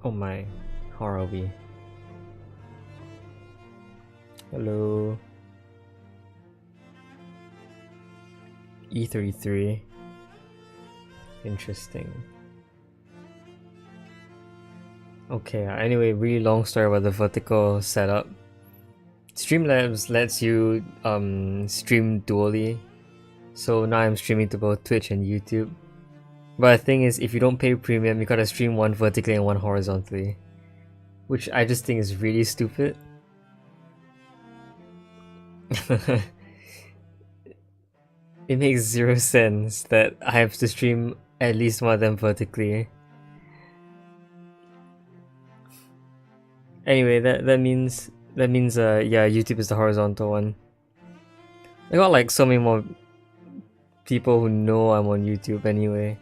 Oh my, how are we? Hello. E33. Interesting. Okay, anyway, really long story about the vertical setup. Streamlabs lets you stream dually. So now I'm streaming to both Twitch and YouTube. But the thing is, if you don't pay premium, you gotta stream one vertically and one horizontally. Which I just think is really stupid. It makes zero sense that I have to stream at least one of them vertically. Anyway, that means yeah, YouTube is the horizontal one. I got like so many more people who know I'm on YouTube anyway.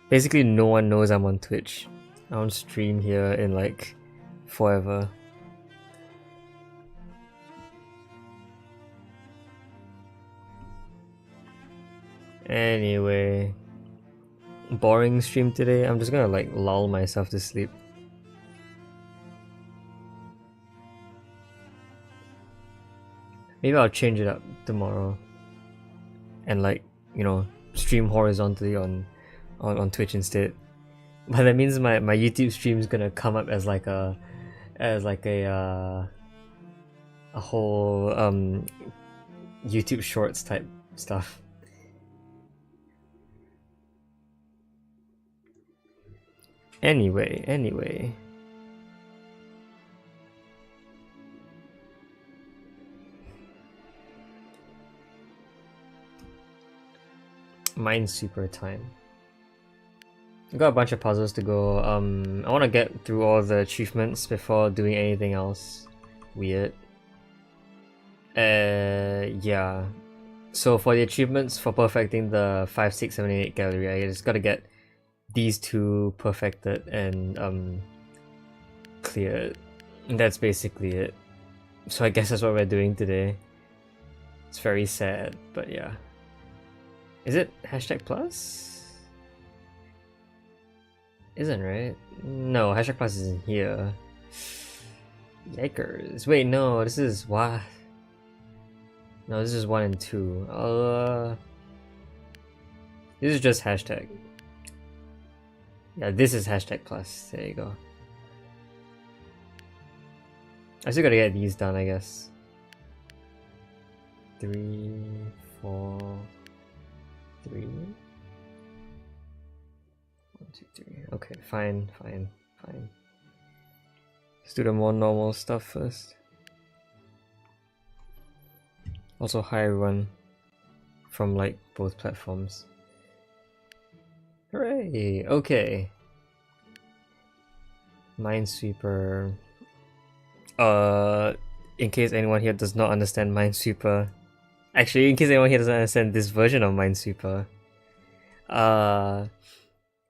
Basically, no one knows I'm on Twitch. I don't stream here in like forever. Anyway, boring stream today. I'm just gonna like lull myself to sleep. Maybe I'll change it up tomorrow and like, you know, stream horizontally on Twitch instead. But that means my YouTube stream is gonna come up as like a whole YouTube shorts type stuff. Anyway. Minesweeper time. I got a bunch of puzzles to go. I want to get through all the achievements before doing anything else weird. Yeah. So for the achievements for perfecting the 5, 6, 7, 8 gallery, I just gotta get these two perfected and cleared. And that's basically it. So I guess that's what we're doing today. It's very sad, but yeah. Is it hashtag plus? Isn't, right? No, hashtag plus isn't here. Yikers. Wait, no, this is what? No, this is 1 and 2. This is just hashtag. Yeah, this is hashtag plus. There you go. I still gotta get these done, I guess. 3, 4, 3. 1, 2, 3. Okay, fine. Let's do the more normal stuff first. Also, hi everyone from like both platforms. Hooray! Okay. Minesweeper. In case anyone here does not understand Minesweeper. Actually, in case anyone here doesn't understand this version of Minesweeper.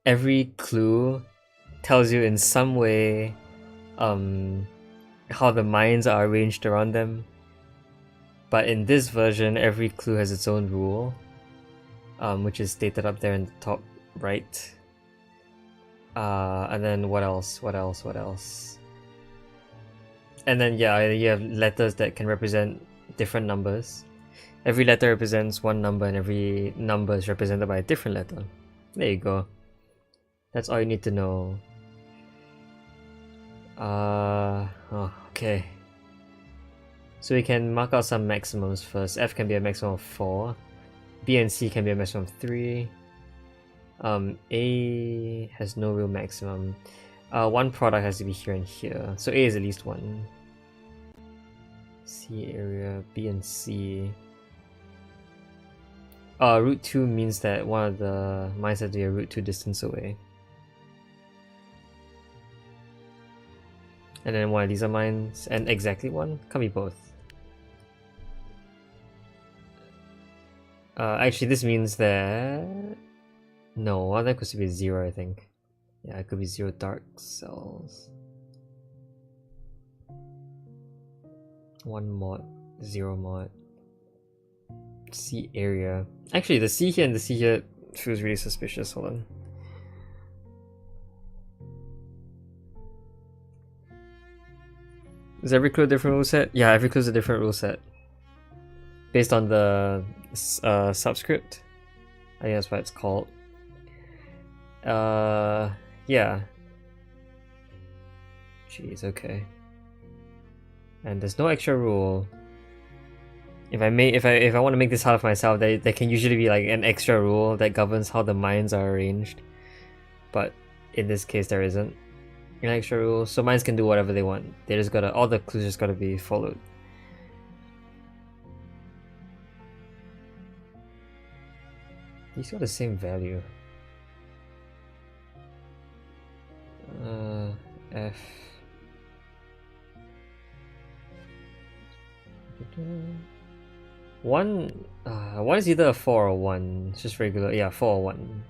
Every clue tells you in some way how the mines are arranged around them. But in this version, every clue has its own rule, which is stated up there in the top right. And then what else? And then yeah, you have letters that can represent different numbers. Every letter represents one number and every number is represented by a different letter. There you go. That's all you need to know. Okay. So we can mark out some maximums first. F can be a maximum of 4. B and C can be a maximum of 3. A has no real maximum. One product has to be here and here. So A is at least 1. C area, B and C. Root 2 means that one of the mines has to be a root 2 distance away. And then one of these are mines, and exactly one? Can't be both. Actually, this means that... No, one of them could be 0, I think. Yeah, it could be 0 dark cells. 1 mod, 0 mod. C area. Actually, the C here and the C here feels really suspicious. Hold on. Is every clue a different rule set? Yeah, every clue is a different rule set. Based on the subscript. I think that's what it's called. Yeah. Jeez, okay. And there's no extra rule. If I want to make this hard for myself, there can usually be like an extra rule that governs how the mines are arranged. But in this case there isn't an extra rule, so mines can do whatever they want. They just gotta, all the clues just gotta be followed. These got the same value. F. One is either a 4 or 1. It's just regular, yeah, 4 or 1.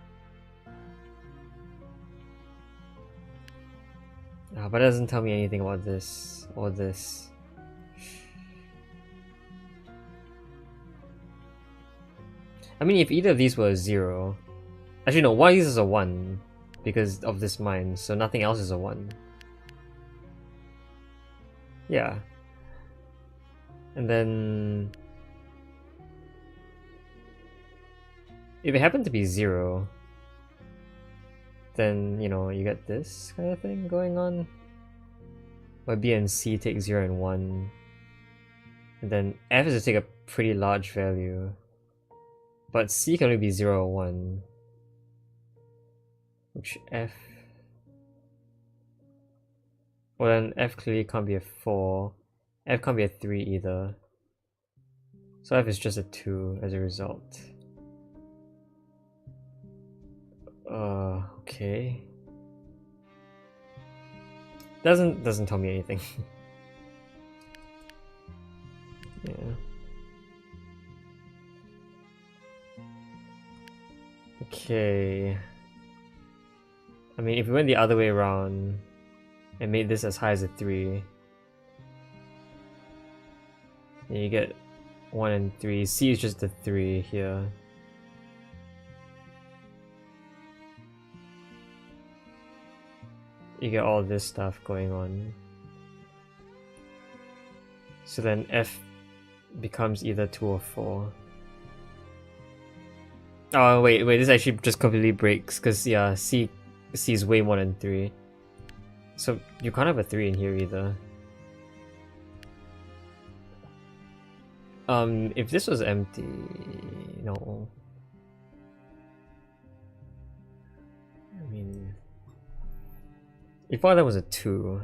But it doesn't tell me anything about this or this. I mean, if either of these were a 0... Actually no, one of these is a 1 because of this mine, so nothing else is a 1. Yeah. And then... if it happened to be 0, then, you know, you get this kind of thing going on. Where B and C take 0 and 1. And then F is to take a pretty large value. But C can only be 0 or 1. Which F... well then F clearly can't be a 4. F can't be a 3 either. So F is just a 2 as a result. Okay. Doesn't tell me anything. Yeah. Okay. I mean, if we went the other way around and made this as high as a 3, then you get 1 and 3. C is just a 3 here. You get all this stuff going on. So then F becomes either 2 or 4. Oh wait, this actually just completely breaks, because yeah, C is way more than 3. So you can't have a 3 in here either. If this was empty, no. I mean, if one of them was a 2,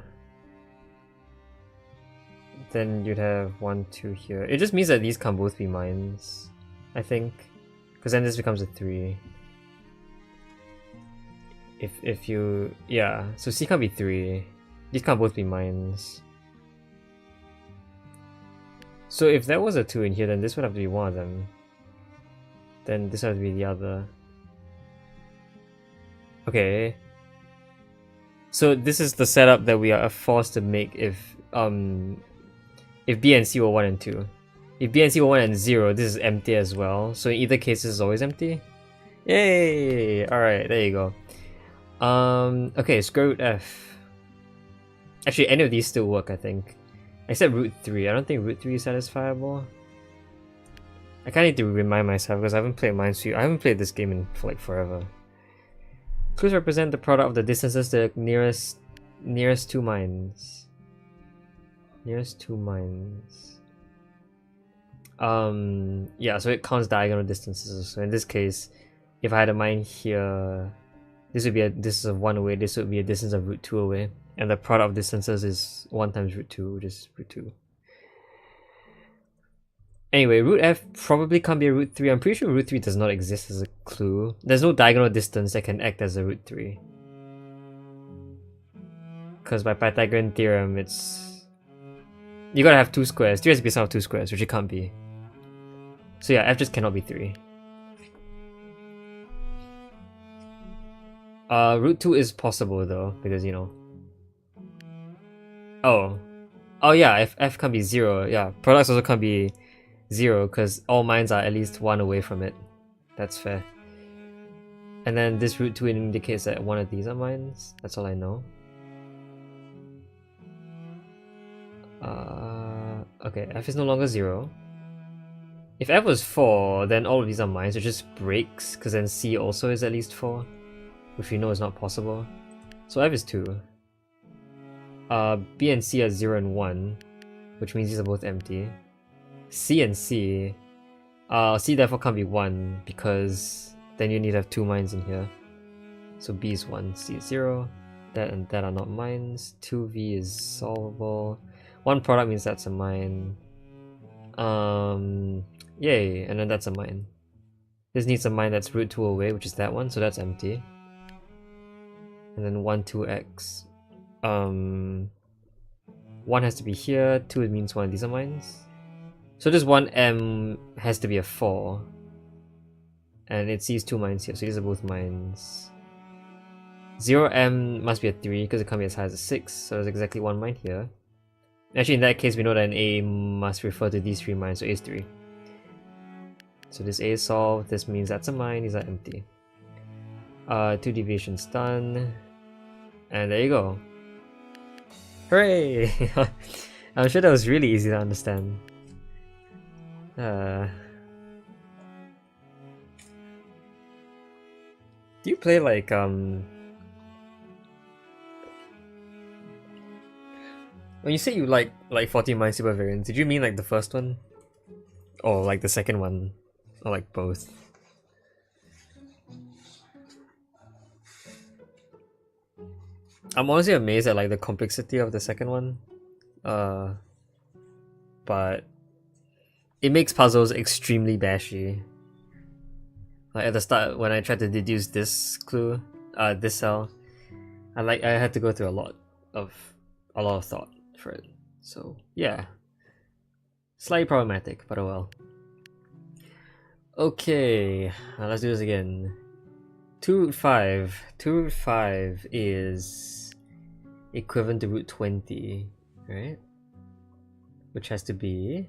then you'd have 1, 2 here. It just means that these can't both be mines, I think, because then this becomes a 3. If you, yeah, so C can't be 3. These can't both be mines. So if there was a 2 in here, then this would have to be one of them. Then this would have to be the other. Okay. So this is the setup that we are forced to make if B and C were 1 and 2. If B and C were 1 and 0, this is empty as well. So in either case, this is always empty. Yay! Alright, there you go. Okay, square root F. Actually, any of these still work, I think. Except root 3. I don't think root 3 is satisfiable. I kinda need to remind myself because I haven't played Minesweeper. I haven't played this game in like forever. Clues represent the product of the distances to the nearest 2 mines. Nearest 2 mines. Yeah, so it counts diagonal distances. So in this case, if I had a mine here, this would be a distance of 1 away, this would be a distance of root 2 away. And the product of distances is 1 times root 2, which is root 2. Anyway, root F probably can't be a root 3. I'm pretty sure root 3 does not exist as a clue. There's no diagonal distance that can act as a root 3. Because by Pythagorean theorem, it's... you gotta have 2 squares. 3 has to be sum of 2 squares, which it can't be. So yeah, F just cannot be 3. Root 2 is possible though, because you know... Oh yeah, F can't be 0. Yeah, products also can't be 0 because all mines are at least 1 away from it. That's fair. And then this root 2 indicates that one of these are mines. That's all I know. Okay, f is no longer 0. If f was 4, then all of these are mine, so it just breaks, because then c also is at least 4, which we know is not possible. So f is 2. B and c are 0 and 1, which means these are both empty. C and C, C therefore can't be 1, because then you need to have 2 mines in here. So B is 1, C is 0. That and that are not mines. 2V is solvable. 1 product means that's a mine. Yay, and then that's a mine. This needs a mine that's root 2 away, which is that one, so that's empty. And then 1, 2x. 1 has to be here, 2 means 1 of these are mines. So this 1M has to be a 4. And it sees 2 mines here, so these are both mines. 0M must be a 3 because it can't be as high as a 6, so there's exactly 1 mine here. Actually, in that case, we know that an A must refer to these 3 mines, so A is 3. So this A is solved, this means that's a mine, these are empty. 2 deviations done. And there you go. Hooray! I'm sure that was really easy to understand. Do you play like when you say you like 40 Minesweeper Variants, did you mean like the first one? Or like the second one? Or like both? I'm honestly amazed at like the complexity of the second one. But it makes puzzles extremely bashy. Like at the start when I tried to deduce this clue, this cell, I had to go through a lot of thought for it. So yeah. Slightly problematic, but oh well. Okay, let's do this again. 2 root 5. 2 root 5 is equivalent to root 20, right? Which has to be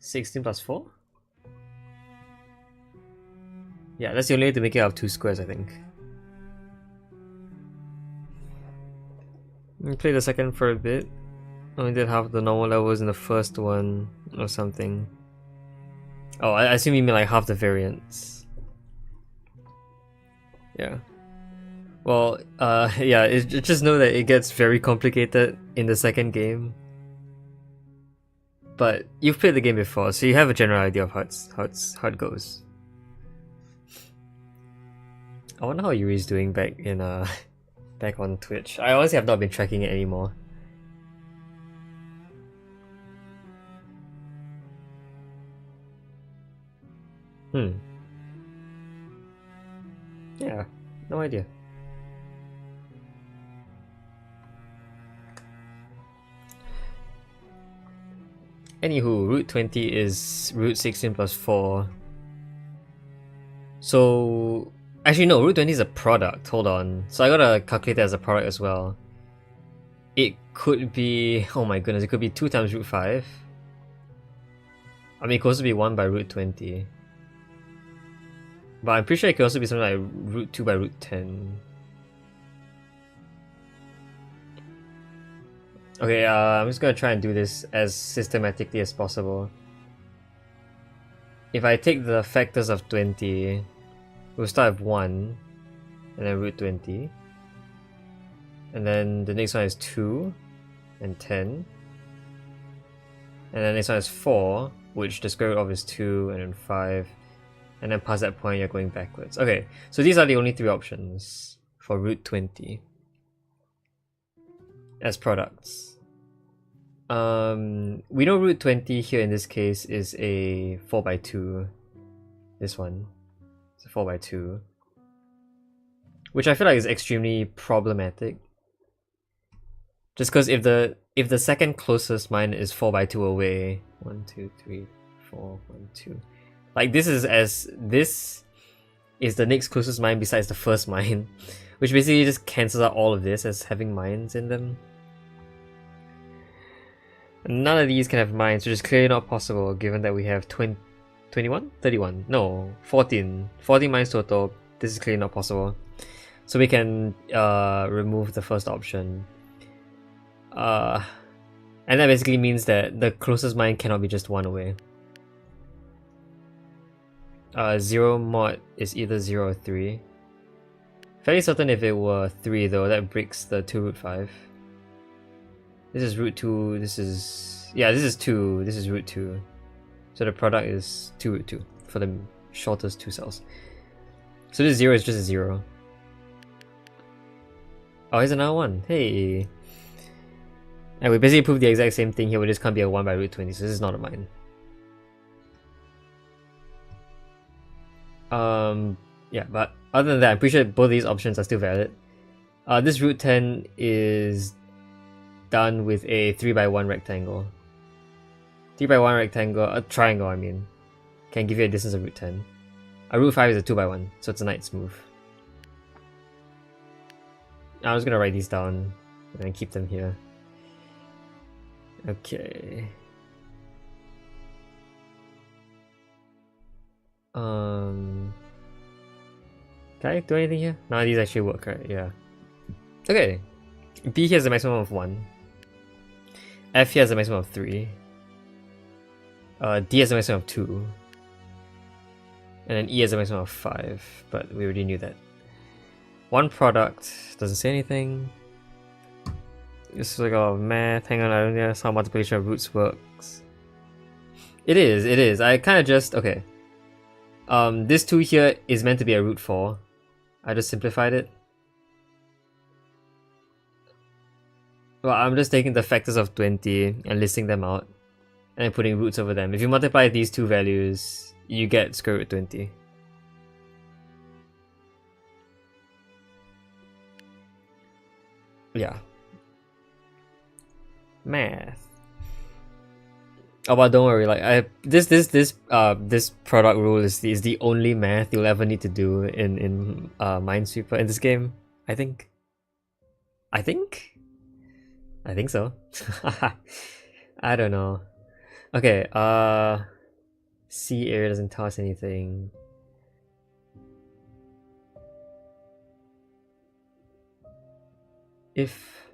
16 plus 4? Yeah, that's the only way to make it out of 2 squares, I think. I'll play the second for a bit. Only did half the normal levels in the first one or something. Oh, I assume you mean like half the variants. Yeah. Well, yeah, just know that it gets very complicated in the second game. But you've played the game before, so you have a general idea of how it goes. I wonder how Yuri's doing back in back on Twitch. I honestly have not been tracking it anymore. Yeah, no idea. Anywho, root 20 is root 16 plus 4. So, actually no, root 20 is a product, hold on. So I gotta calculate that as a product as well. It could be, oh my goodness, it could be 2 times root 5. I mean, it could also be 1 by root 20. But I'm pretty sure it could also be something like root 2 by root 10. Okay, I'm just gonna try and do this as systematically as possible. If I take the factors of 20, we'll start with 1, and then root 20. And then the next one is 2, and 10. And then the next one is 4, which the square root of is 2, and then 5. And then past that point, you're going backwards. Okay, so these are the only 3 options for root 20 as products. We know root 20 here in this case is a 4 by 2. This one. It's a 4 by 2. Which I feel like is extremely problematic. Just because if the second closest mine is 4 by 2 away, 1, 2, 3, 4, 1, 2. Like this is the next closest mine besides the first mine, which basically just cancels out all of this as having mines in them. None of these can have mines, which is clearly not possible given that we have 21? 31? No, 14. 14 mines total. This is clearly not possible. So we can remove the first option. And that basically means that the closest mine cannot be just 1 away. 0 mod is either 0 or 3. Fairly certain if it were 3 though, that breaks the 2 root 5. This is root 2, this is... yeah, this is 2, this is root 2. So the product is 2 root 2 for the shortest 2 cells. So this 0 is just a 0. Oh, here's another one. Hey! And we basically proved the exact same thing here, but this can't be a 1 by root 20, so this is not a mine. Yeah, but other than that, I'm pretty sure both of these options are still valid. This root 10 is done with a 3 by 1 rectangle. 3 by 1 rectangle, a triangle I mean, can give you a distance of root 10. A root 5 is a 2 by 1, so it's a nice move. I'm just gonna write these down and keep them here. Okay. Can I do anything here? No, these actually work, right? Yeah. Okay. B here has a maximum of 1. F here has a maximum of 3. D has a maximum of 2. And then E has a maximum of 5, but we already knew that. One product doesn't say anything. It's like, oh, math, hang on, I don't know how multiplication of roots works. It is. I kind of just, okay. This 2 here is meant to be a root 4. I just simplified it. Well, I'm just taking the factors of 20 and listing them out and putting roots over them. If you multiply these two values, you get square root 20. Yeah. Math. Oh, but don't worry. Like this product rule is the only math you'll ever need to do in Minesweeper in this game. I think so. I don't know. Okay. C area doesn't tell us anything. If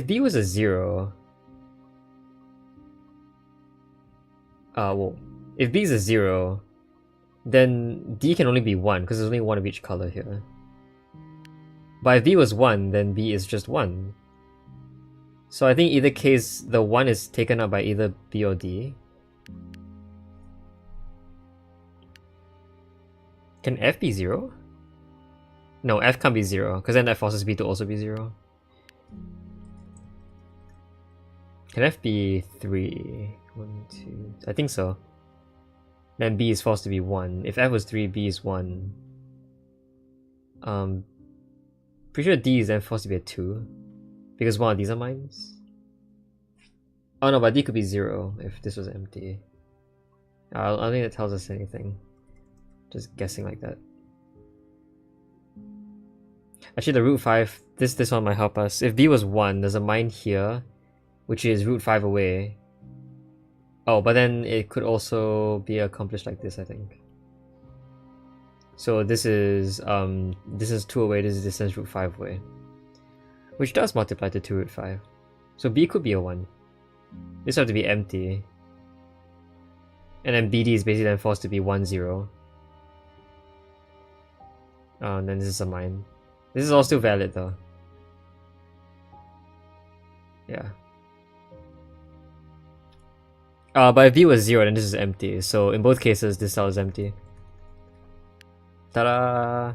B was a 0, well, if B is a 0, then D can only be 1 because there's only one of each color here. But if B was 1, then B is just 1. So I think either case, the 1 is taken up by either B or D. Can F be 0? No, F can't be 0, because then that forces B to also be 0. Can F be 3? 1, 2... I think so. Then B is forced to be 1. If F was 3, B is 1. Pretty sure D is then forced to be a 2. Because one of these are mines. Oh no, but D could be 0 if this was empty. I don't think that tells us anything. Just guessing like that. Actually, the root 5, this one might help us. If B was 1, there's a mine here, which is root 5 away. Oh, but then it could also be accomplished like this, I think. So this is 2 away, this is distance root 5 away. Which does multiply to 2 root 5. So B could be a 1. This would have to be empty. And then BD is basically then forced to be 1, 0. And then this is a mine. This is all still valid though. Yeah. But if B was 0, then this is empty. So in both cases, this cell is empty. Ta-da!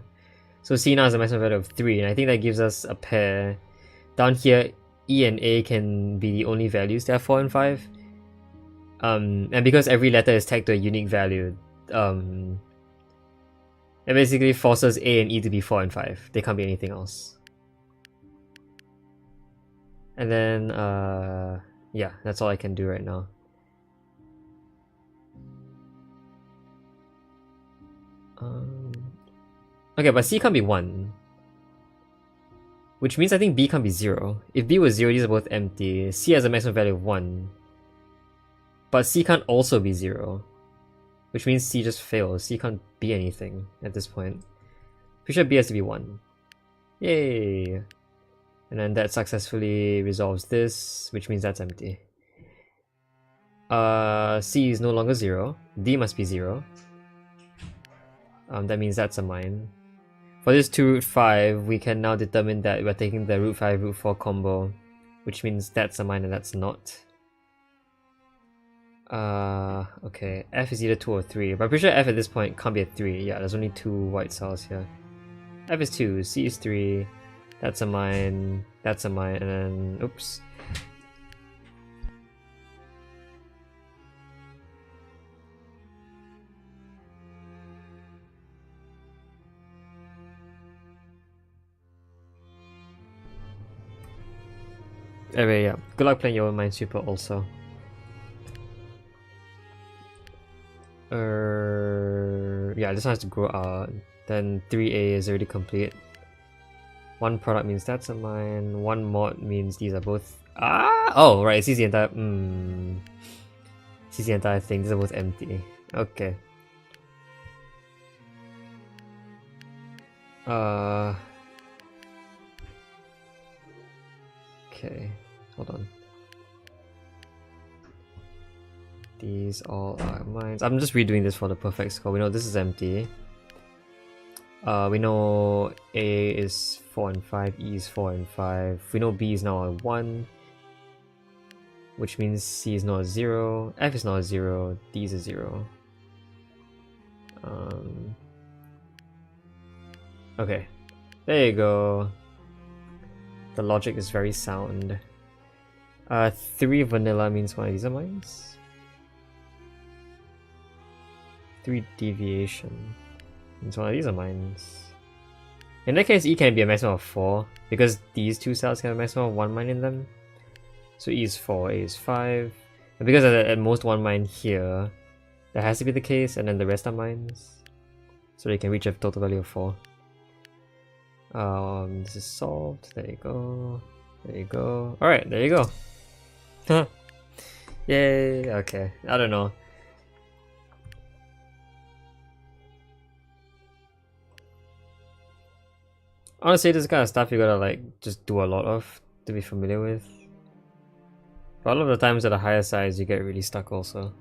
So C now has a maximum value of 3, and I think that gives us a pair. Down here, E and A can be the only values. There are 4 and 5. And because every letter is tagged to a unique value, it basically forces A and E to be 4 and 5. They can't be anything else. And then, yeah, that's all I can do right now. Okay, but C can't be 1. Which means I think B can't be 0. If B was 0, these are both empty. C has a maximum value of 1. But C can't also be 0. Which means C just fails. C can't be anything at this point. Pretty sure B has to be 1. Yay! And then that successfully resolves this, which means that's empty. C is no longer 0. D must be 0. That means that's a mine. For this 2 root 5, we can now determine that we're taking the root 5 root 4 combo, which means that's a mine and that's not. Okay, F is either 2 or 3, but I'm pretty sure F at this point can't be a 3. Yeah, there's only 2 white cells here. F is 2, C is 3, that's a mine, and then, oops. Anyway, yeah, good luck playing your Minesweeper also. Yeah, this one has to grow out. Then 3A is already complete. One product means that's a mine. One mod means these are both. Oh, right. It sees the entire. Sees the entire thing. These are both empty. Okay. Okay. Hold on. These all are mines. I'm just redoing this for the perfect score. We know this is empty. We know A is 4 and 5, E is 4 and 5. We know B is now a 1, which means C is not a 0, F is not a 0, D is a 0. Okay, there you go. The logic is very sound. 3 vanilla means one of these are mines. 3 deviation means one of these are mines. In that case, E can be a maximum of 4 because these two cells can have a maximum of 1 mine in them. So E is 4, A is 5. And because at most 1 mine here, that has to be the case, and then the rest are mines. So they can reach a total value of 4. This is solved. There you go. There you go. Alright, there you go. Yay, okay. I don't know. Honestly, this kind of stuff you gotta like just do a lot of to be familiar with. But a lot of the times at a higher size, you get really stuck also.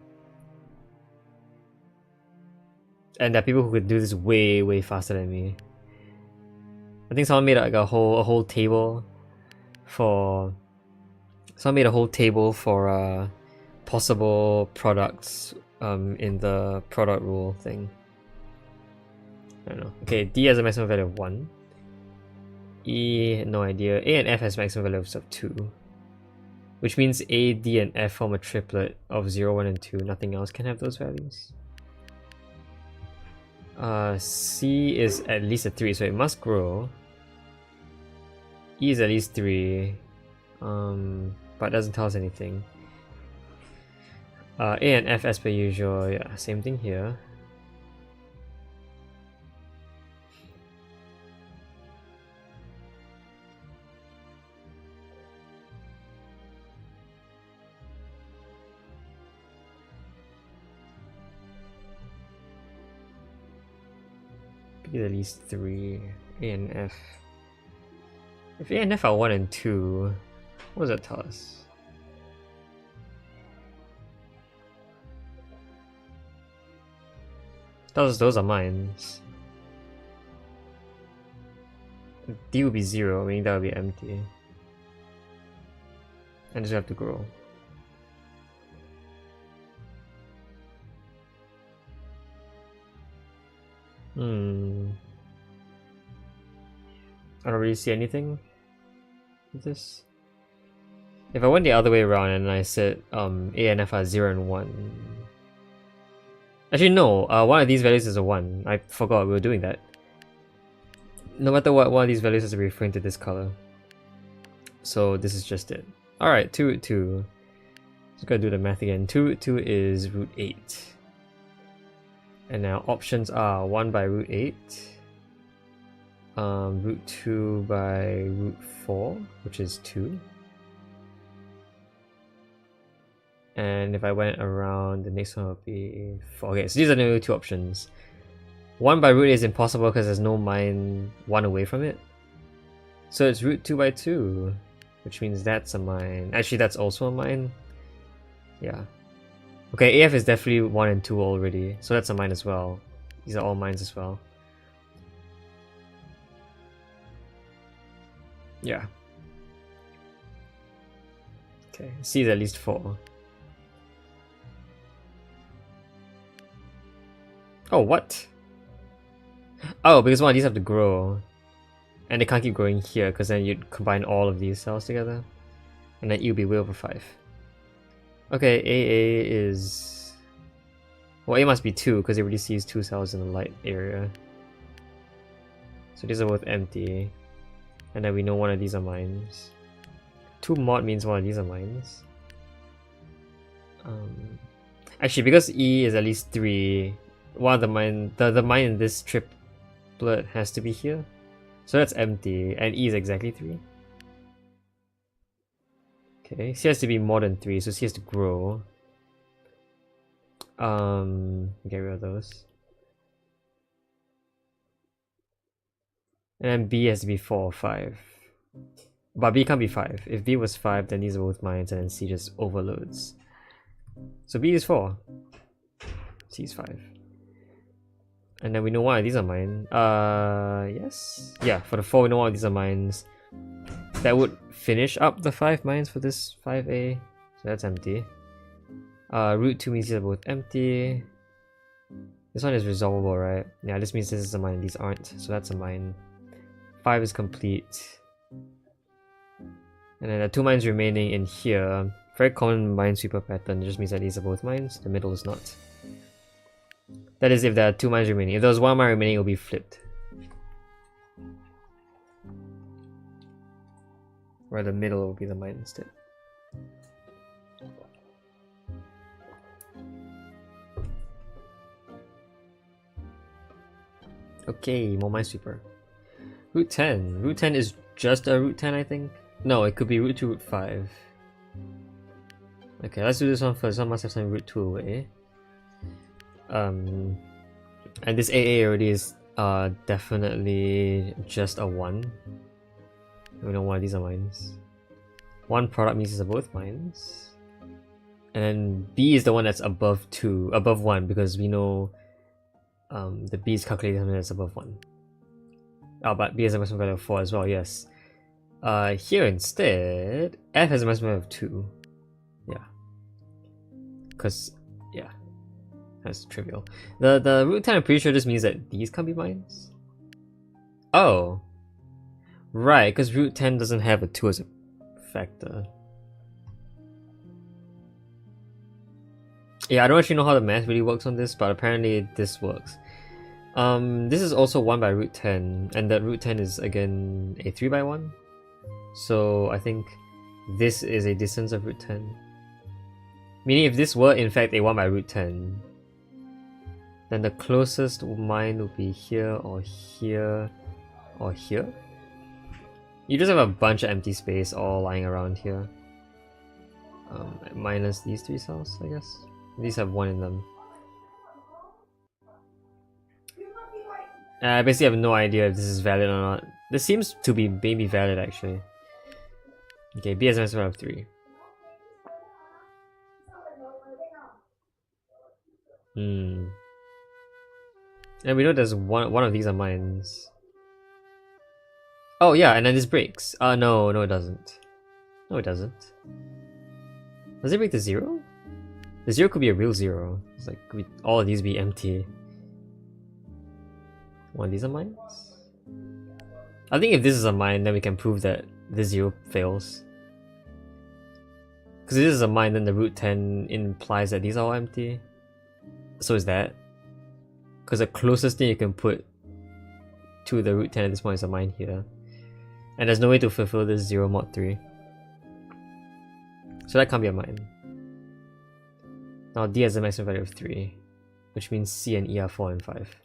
And there are people who could do this way faster than me. I think someone made like a whole table for. Someone made a whole table for possible products in the product rule thing. I don't know. Okay, D has a maximum value of 1. E, no idea. A and F has maximum values of 2. Which means A, D, and F form a triplet of 0, 1, and 2. Nothing else can have those values. C is at least a 3, so it must grow. E is at least 3. But doesn't tell us anything. A and F as per usual, yeah, same thing here. Be at least 3. A and F. If A and F are 1 and 2, what does that tell us? Tells us those are mines. D would be 0, meaning that would be empty. And just have to grow. I don't really see anything with this. If I went the other way around and I said A and F are 0 and 1. Actually no, one of these values is a 1. I forgot we were doing that. No matter what, one of these values has to be referring to this color. So this is just it. Alright, 2 root 2. Just gotta do the math again. 2 root 2 is root 8. And now options are 1 by root 8, root 2 by root 4, which is 2. And if I went around, the next one would be 4. Okay, so these are the only 2 options. 1 by root 8 is impossible because there's no mine 1 away from it. So it's root 2 by 2, which means that's a mine. Actually, that's also a mine. Yeah. Okay, AF is definitely 1 and 2 already, so that's a mine as well. These are all mines as well. Yeah. Okay, C is at least 4. Oh, what? Oh, because one of these have to grow. And they can't keep growing here, because then you'd combine all of these cells together. And then E would be way over 5. Okay, AA is... Well, A must be 2, because it already sees 2 cells in the light area. So these are both empty. And then we know one of these are mines. 2 mod means one of these are mines. Actually, because E is at least 3, one of the mine in this triplet has to be here. So that's empty, and E is exactly 3. Okay, C has to be more than 3, so C has to grow. Get rid of those. And then B has to be 4 or 5. But B can't be 5. If B was 5, then these are both mines, and then C just overloads. So B is 4. C is 5. And then we know one of these are mine. Yes? Yeah, for the 4 we know one of these are mines. That would finish up the 5 mines for this 5A. So that's empty. Root 2 means these are both empty. This one is resolvable, right? Yeah, this means this is a mine and these aren't. So that's a mine. 5 is complete. And then the 2 mines remaining in here. Very common Minesweeper pattern. It just means that these are both mines. The middle is not. That is if there are 2 mines remaining. If there was 1 mine remaining, it will be flipped. Where the middle will be the mine instead. Okay, more Minesweeper. Root 10. Root 10 is just a root 10, I think. No, it could be root 2, root 5. Okay, let's do this one first. One must have some root 2 away. And this AA already is definitely just a 1. We know why these are mines. 1 product means these are both mines. And then B is the one that's above 2, above 1, because we know the B is calculated something that's above 1. Oh, but B has a maximum value of 4 as well, yes. Here instead, F has a maximum value of 2. Yeah. Because, yeah. That's trivial. The root 10, I'm pretty sure this means that these can't be mines. Oh. Right, because root 10 doesn't have a 2 as a factor. Yeah, I don't actually know how the math really works on this, but apparently this works. This is also 1 by root 10, and that root 10 is again a 3 by 1. So I think this is a distance of root 10. Meaning if this were in fact a 1 by root 10, then the closest mine would be here or here or here. You just have a bunch of empty space all lying around here. Minus these 3 cells, I guess. These have 1 in them. I basically have no idea if this is valid or not. This seems to be maybe valid actually. Okay, B has a maximum of 3. And we know there's one of these are mines. Oh yeah, and then this breaks. No, it doesn't. No, it doesn't. Does it break to 0? The 0 could be a real 0. It's like, could all of these be empty? One of these are mines? I think if this is a mine, then we can prove that this 0 fails. Because if this is a mine, then the root 10 implies that these are all empty. So is that. Because the closest thing you can put to the root 10 at this point is a mine here. And there's no way to fulfill this 0 mod 3. So that can't be a mine. Now D has a maximum value of 3, which means C and E are 4 and 5.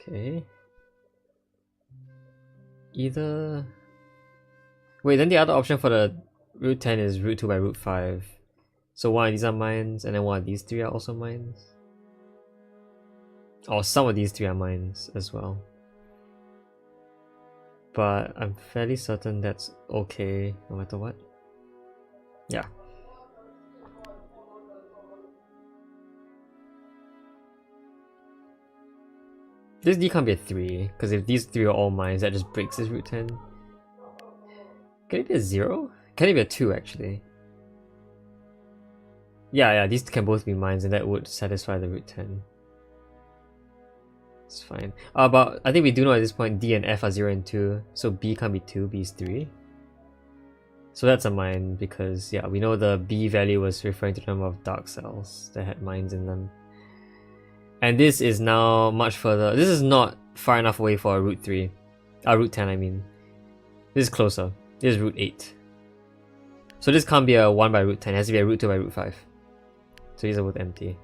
Okay. Either... Wait, then the other option for the root 10 is root 2 by root 5. So one of these are mines, and then one of these 3 are also mines. Or some of these 3 are mines as well. but I'm fairly certain that's okay no matter what. Yeah. This D can't be a 3, because if these 3 are all mines, that just breaks this root 10. Can it be a 0? Can it be a 2 actually? Yeah, these can both be mines and that would satisfy the root 10. It's fine. But I think we do know at this point D and F are 0 and 2, so B can't be 2, B is 3. So that's a mine because, yeah, we know the B value was referring to the number of dark cells that had mines in them. And this is now much further. This is not far enough away for a root 3. Root 10 I mean. This is closer. This is root 8. So this can't be a 1 by root 10, it has to be a root 2 by root 5. So these are both empty.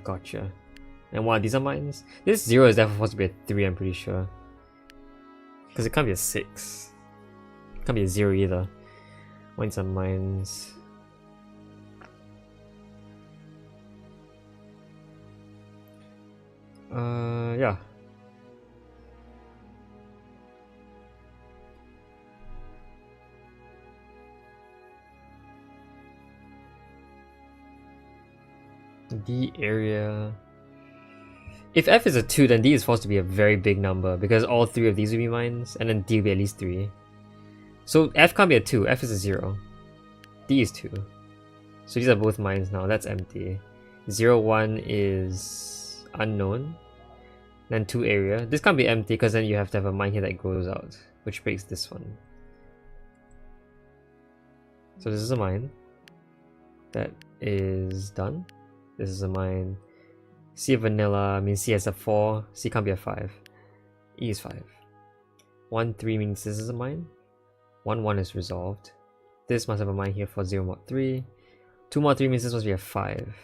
Gotcha. And what, these are mines? This 0 is definitely supposed to be a 3, I'm pretty sure. Because it can't be a 6. It can't be a 0 either. Mines are mines. Yeah. D area. If F is a 2, then D is supposed to be a very big number because all 3 of these will be mines, and then D will be at least 3. So F can't be a 2, F is a 0. D is 2. So these are both mines now, that's empty. 0, 1 is unknown. Then 2 area. This can't be empty because then you have to have a mine here that goes out, which breaks this one. So this is a mine. That is done. This is a mine. C of vanilla means C has a 4. C can't be a 5. E is 5. 1, 3 means this is a mine. 1, 1 is resolved. This must have a mine here for 0 mod 3. 2 mod 3 means this must be a 5.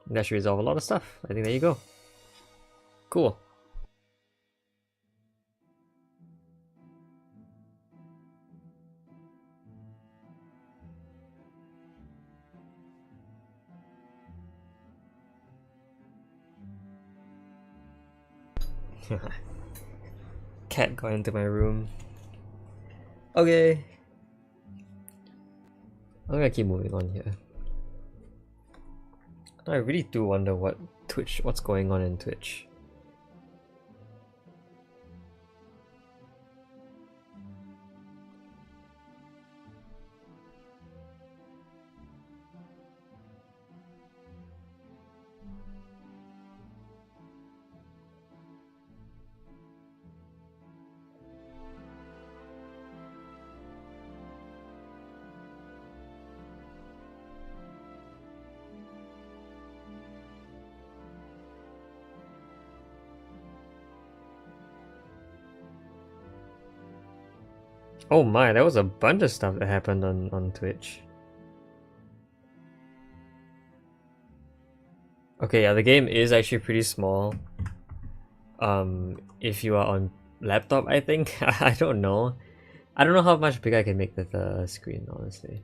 And that should resolve a lot of stuff. I think there you go. Cool. Cat got into my room. Okay. I'm gonna keep moving on here. I really do wonder what's going on in Twitch. Oh my, there was a bunch of stuff that happened on Twitch. Okay, yeah, the game is actually pretty small. If you are on laptop, I think. I don't know. I don't know how much bigger I can make the screen, honestly.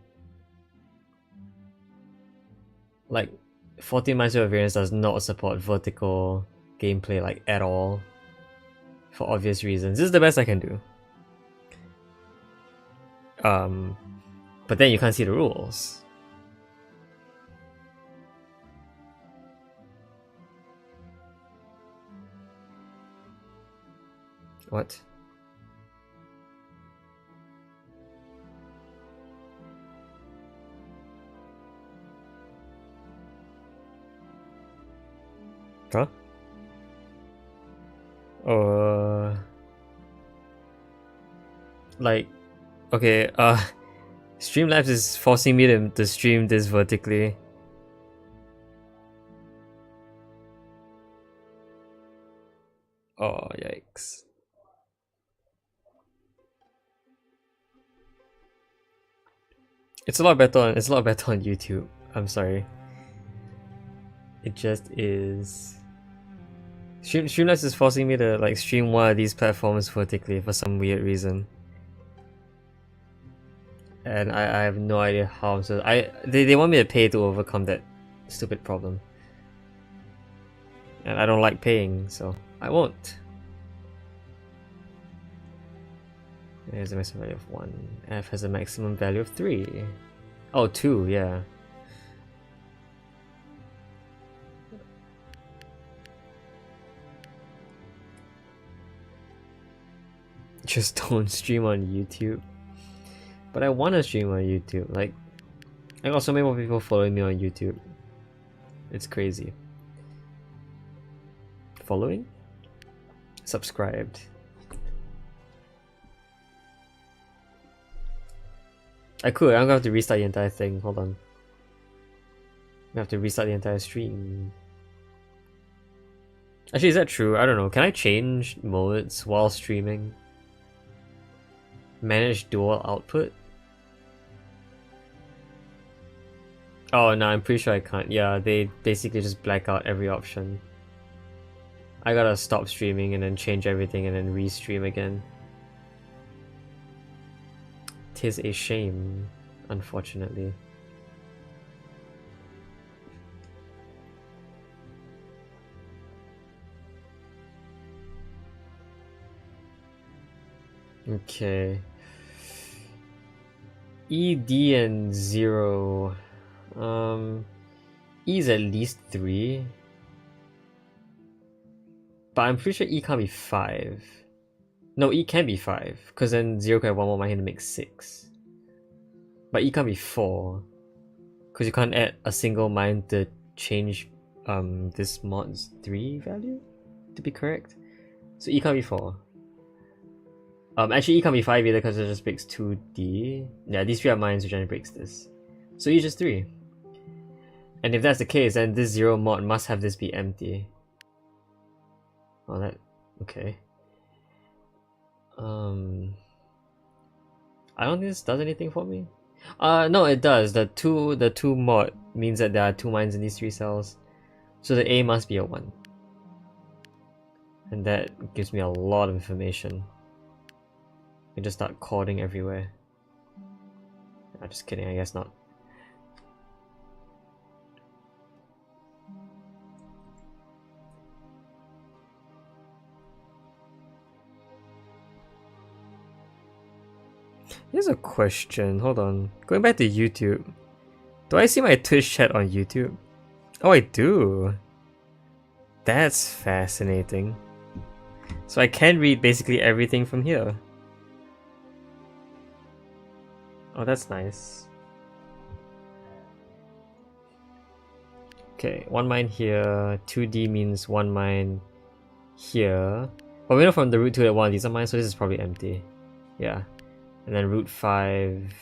Like, 14 Minesweeper Variants does not support vertical gameplay, like, at all. For obvious reasons. This is the best I can do. But then you can't see the rules. What? Huh? Like, okay, Streamlabs is forcing me to stream this vertically. Oh, yikes. It's a lot better on YouTube. I'm sorry. It just is. Streamlabs is forcing me to like stream one of these platforms vertically for some weird reason. And I have no idea how. So they want me to pay to overcome that stupid problem. And I don't like paying, so I won't. There's a maximum value of 1. F has a maximum value of 3. Oh, 2, yeah. Just don't stream on YouTube. But I want to stream on YouTube. Like, I got so many more people following me on YouTube. It's crazy. Following? Subscribed. I could. I'm gonna have to restart the entire thing. Hold on. I have to restart the entire stream. Actually, is that true? I don't know. Can I change modes while streaming? Manage dual output? Oh no, I'm pretty sure I can't. Yeah, they basically just black out every option. I gotta stop streaming and then change everything and then restream again. 'Tis a shame, unfortunately. Okay. E, D, and 0. E is at least 3. But I'm pretty sure E can't be 5. No, E can be 5, because then 0 can have 1 more mine to make 6. But E can't be 4, because you can't add a single mine to change this mod's 3 value, to be correct. So E can't be 4. Actually E can't be 5 either, because it just breaks 2D. Yeah, these 3 are mines, which only breaks this. So E is just 3. And if that's the case, then this 0 mod must have this be empty. Oh, that... okay. I don't think this does anything for me. No, it does. The two mod means that there are 2 mines in these 3 cells. So the A must be a 1. And that gives me a lot of information. I can just start cording everywhere. I'm just kidding, I guess not. Here's a question, hold on. Going back to YouTube. Do I see my Twitch chat on YouTube? Oh, I do. That's fascinating. So I can read basically everything from here. Oh, that's nice. Okay, 1 mine here, 2D means 1 mine here. But we know from the root 2 that 1 of these are mine, so this is probably empty. Yeah. And then root 5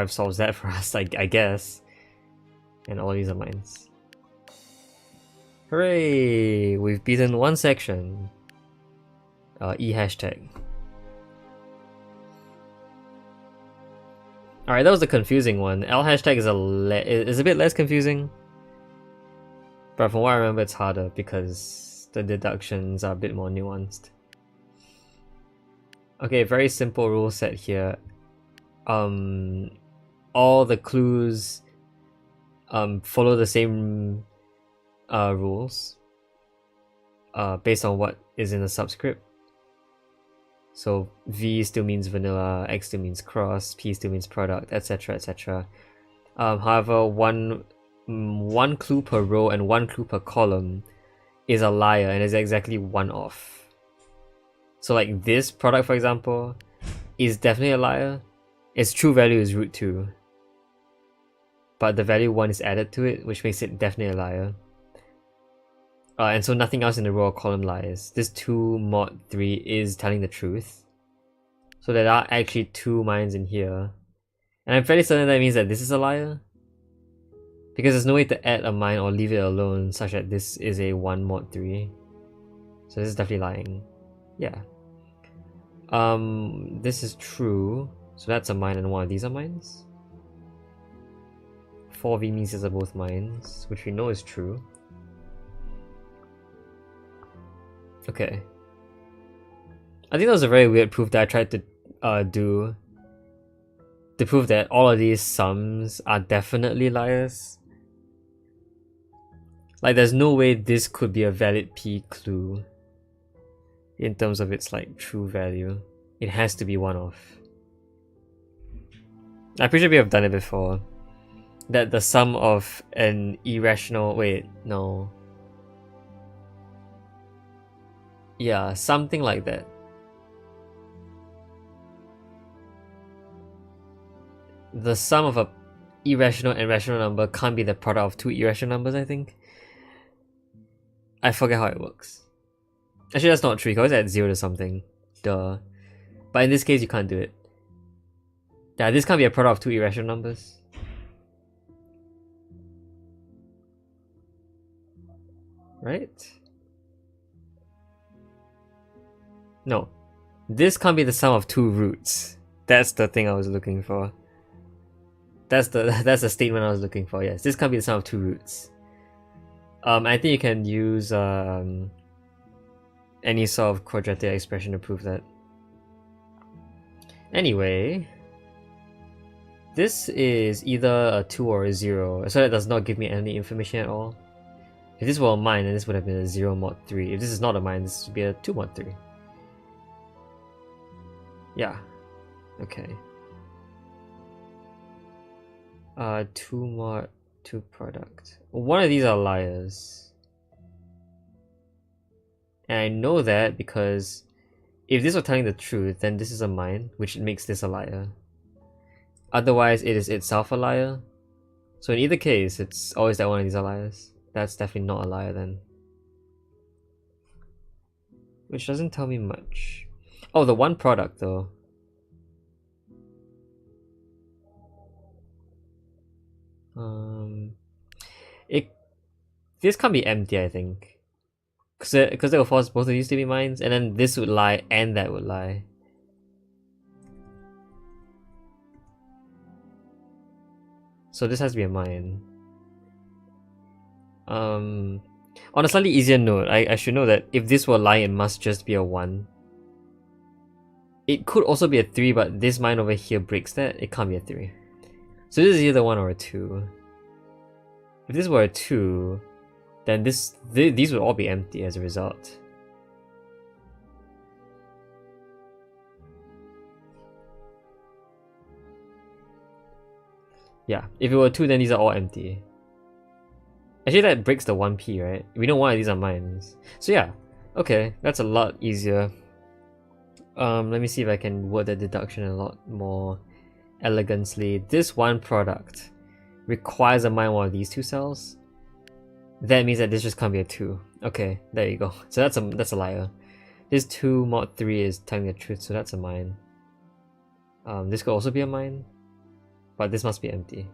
solves that for us, I guess. And all these are mines. Hooray! We've beaten 1 section. E hashtag. Alright, that was the confusing one. L hashtag is a bit less confusing. But from what I remember, it's harder because the deductions are a bit more nuanced. Okay, very simple rule set here. All the clues follow the same rules based on what is in the subscript. So V still means vanilla, X still means cross, P still means product, etc, etc. However, one clue per row and 1 clue per column is a liar and is exactly 1 off. So like this product, for example, is definitely a liar. Its true value is root 2. But the value 1 is added to it, which makes it definitely a liar. And so nothing else in the row or column lies. This 2 mod 3 is telling the truth. So there are actually 2 mines in here. And I'm fairly certain that means that this is a liar. Because there's no way to add a mine or leave it alone such that this is a 1 mod 3. So this is definitely lying. Yeah. This is true. So that's a mine and 1 of these are mines. 4V means these are both mines, which we know is true. Okay. I think that was a very weird proof that I tried to do to prove that all of these sums are definitely liars. Like there's no way this could be a valid P clue in terms of its like true value. It has to be 1 off. I'm pretty sure we have done it before. That the sum of an irrational... Wait, no. Yeah, something like that. The sum of a irrational and rational number can't be the product of 2 irrational numbers, I think. I forget how it works. Actually, that's not true. You can always add 0 to something. Duh. But in this case, you can't do it. Yeah, this can't be a product of 2 irrational numbers. Right? No. This can't be the sum of 2 roots. That's the thing I was looking for. That's the statement I was looking for. Yes, this can't be the sum of 2 roots. I think you can use any sort of quadratic expression to prove that. Anyway, this is either a 2 or a 0, so that does not give me any information at all. If this were a mine, then this would have been a 0 mod 3. If this is not a mine, this would be a 2 mod 3. Yeah. Okay. 2 mod 2 product. One of these are liars. And I know that because if this were telling the truth, then this is a mine, which makes this a liar. Otherwise, it is itself a liar. So in either case, it's always that one of these are liars. That's definitely not a liar then. Which doesn't tell me much. Oh, the 1 product though. This can't be empty, I think. Because it will force both of these to be mines, and then this would lie and that would lie. So this has to be a mine. On a slightly easier note, I should know that if this were lie, it must just be a 1. It could also be a 3, but this mine over here breaks that. It can't be a 3. So this is either 1 or a 2. If this were a 2, then these would all be empty as a result. Yeah, if it were 2, then these are all empty. Actually, that breaks the 1p, right? We know why these are mines. So yeah, okay, that's a lot easier. Let me see if I can word the deduction a lot more elegantly. This 1 product requires a mine one of these 2 cells. That means that this just can't be a 2. Okay, there you go. So that's a liar. This 2 mod 3 is telling the truth, so that's a mine. This could also be a mine, but this must be empty.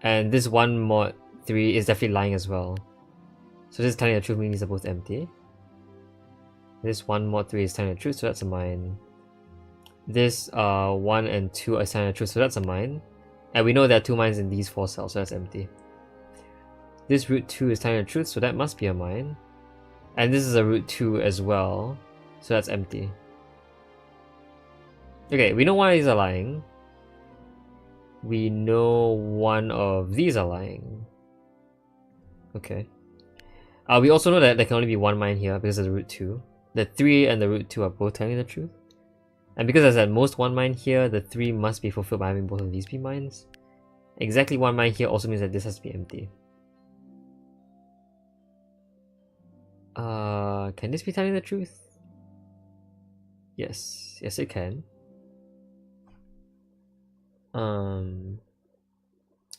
And this 1 mod 3 is definitely lying as well. So this is telling the truth, meaning these are both empty. This 1 mod 3 is telling the truth, so that's a mine. This 1 and 2 are telling the truth, so that's a mine. And we know there are 2 mines in these 4 cells, so that's empty. This root 2 is telling the truth, so that must be a mine. And this is a root 2 as well, so that's empty. Okay, we know why these are lying. We know one of these are lying. Okay. We also know that there can only be 1 mine here because of the root 2. The 3 and the root 2 are both telling the truth. And because there's at most 1 mine here, the 3 must be fulfilled by having both of these be mines. Exactly 1 mine here also means that this has to be empty. Can this be telling the truth? Yes. Yes, it can. Could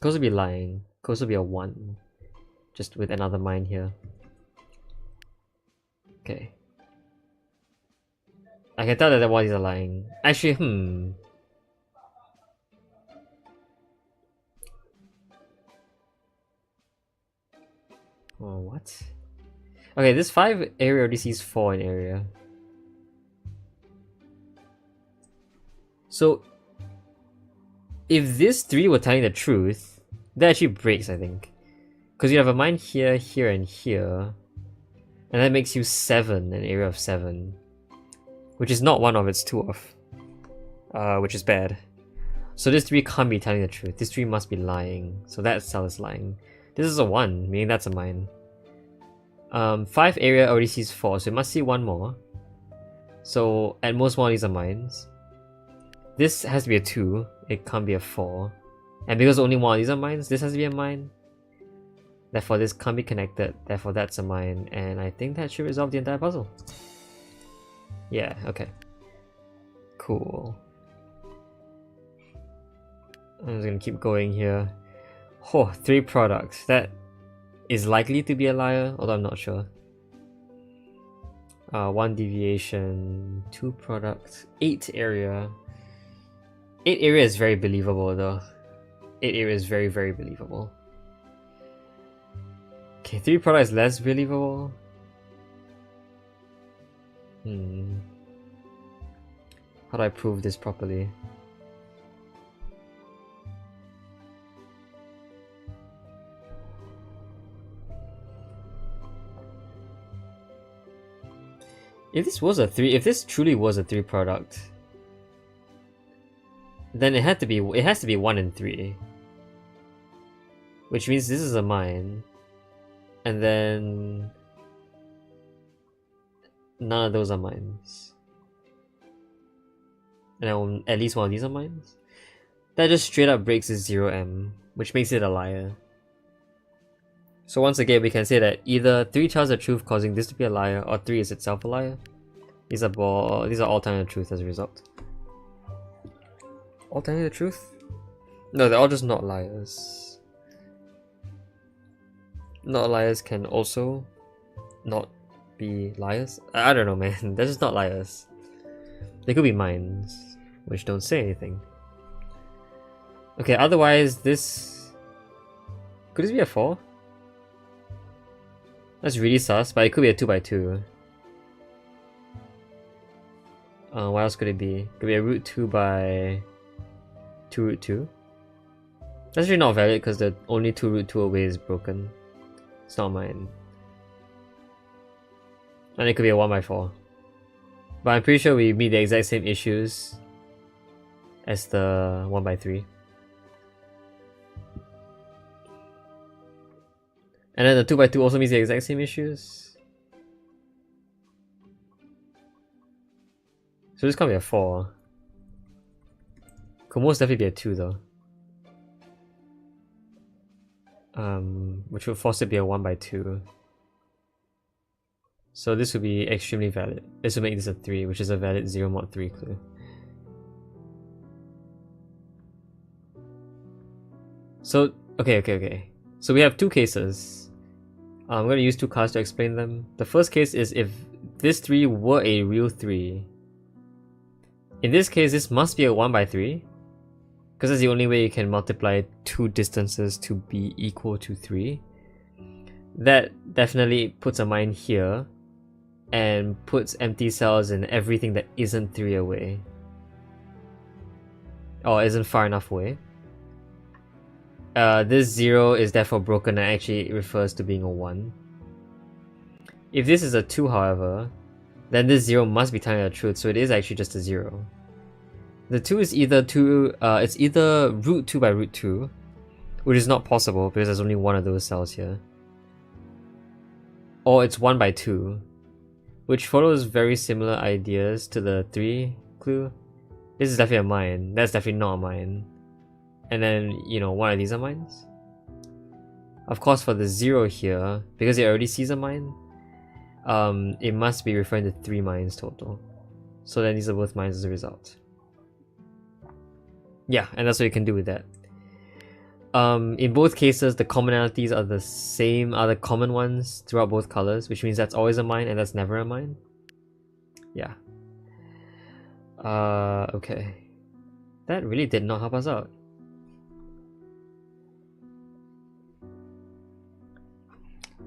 also be lying. Could also be a 1. Just with another mine here. Okay. I can tell that one these are lying. Actually, Oh, what? Okay, this 5 area already sees 4 in area. So, if this 3 were telling the truth, that actually breaks, I think. Because you have a mine here, here, and here. And that makes you 7, an area of 7. Which is not 1 of, it's 2 of. Which is bad. So this 3 can't be telling the truth. This 3 must be lying. So that cell is lying. This is a 1, meaning that's a mine. 5 area already sees 4, so it must see 1 more. So at most one of these are mines. This has to be a 2, it can't be a 4. And because only one of these are mines, this has to be a mine. Therefore this can't be connected, therefore that's a mine, and I think that should resolve the entire puzzle. Yeah, okay. Cool. I'm just gonna keep going here. Oh, 3 products. That is likely to be a liar, although I'm not sure. 1 deviation, 2 products, 8 area. 8 area is very believable though. 8 area is very, very believable. Okay, 3 products less believable. How do I prove this properly? If this was a 3, if this truly was a 3 product, then it has to be 1 and 3. Which means this is a mine. And then none of those are mines. And at least one of these are mines. That just straight up breaks this 0M, which makes it a liar. So once again, we can say that either 3 tells the truth causing this to be a liar, or 3 is itself a liar. These are all telling the truth as a result. All telling the truth? No, they're all just not liars. Not liars can also not be liars? I don't know, man. They're just not liars. They could be mines, which don't say anything. Okay, otherwise this... Could this be a 4? That's really sus, but it could be a 2x2. What else could it be? It could be a root 2 by 2 root 2. That's actually not valid because the only 2 root 2 away is broken. It's not mine. And it could be a 1 by 4. But I'm pretty sure we meet the exact same issues as the 1 by 3. And then the 2 by 2 also meets the exact same issues. So this can't be a 4. Could most definitely be a 2 though. Which would force it to be a 1 by 2. So this would be extremely valid. This would make this a 3, which is a valid 0 mod 3 clue. So, okay. So we have 2 cases. I'm going to use 2 cards to explain them. The first case is if this 3 were a real 3. In this case, this must be a 1 by 3. Because that's the only way you can multiply 2 distances to be equal to 3. That definitely puts a mine here. And puts empty cells in everything that isn't 3 away. Or isn't far enough away. This 0 is therefore broken and actually refers to being a 1. If this is a 2 however, then this 0 must be telling the truth, so it is actually just a 0. The 2 is either it's either root 2 by root 2, which is not possible because there's only one of those cells here. Or it's 1 by 2, which follows very similar ideas to the 3 clue. This is definitely a mine, that's definitely not a mine. And then, you know, one of these are mines. Of course for the 0 here, because it already sees a mine, it must be referring to 3 mines total. So then these are both mines as a result. Yeah, and that's what you can do with that. In both cases, the commonalities are the same, are the common ones throughout both colors, which means that's always a mine and that's never a mine. Yeah. Okay. That really did not help us out.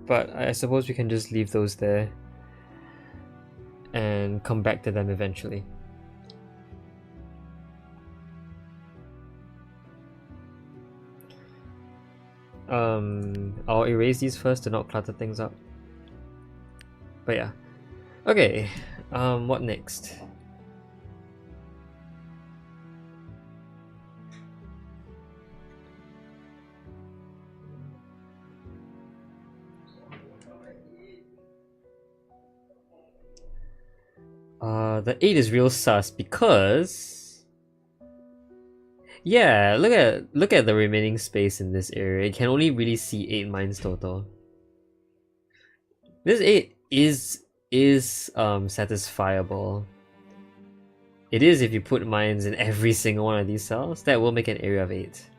But I suppose we can just leave those there and come back to them eventually. I'll erase these first to not clutter things up. But yeah. Okay, what next? The 8 is real sus because yeah, look at the remaining space in this area. It can only really see 8 mines total. This 8 is satisfiable. It is if you put mines in every single one of these cells. That will make an area of 8.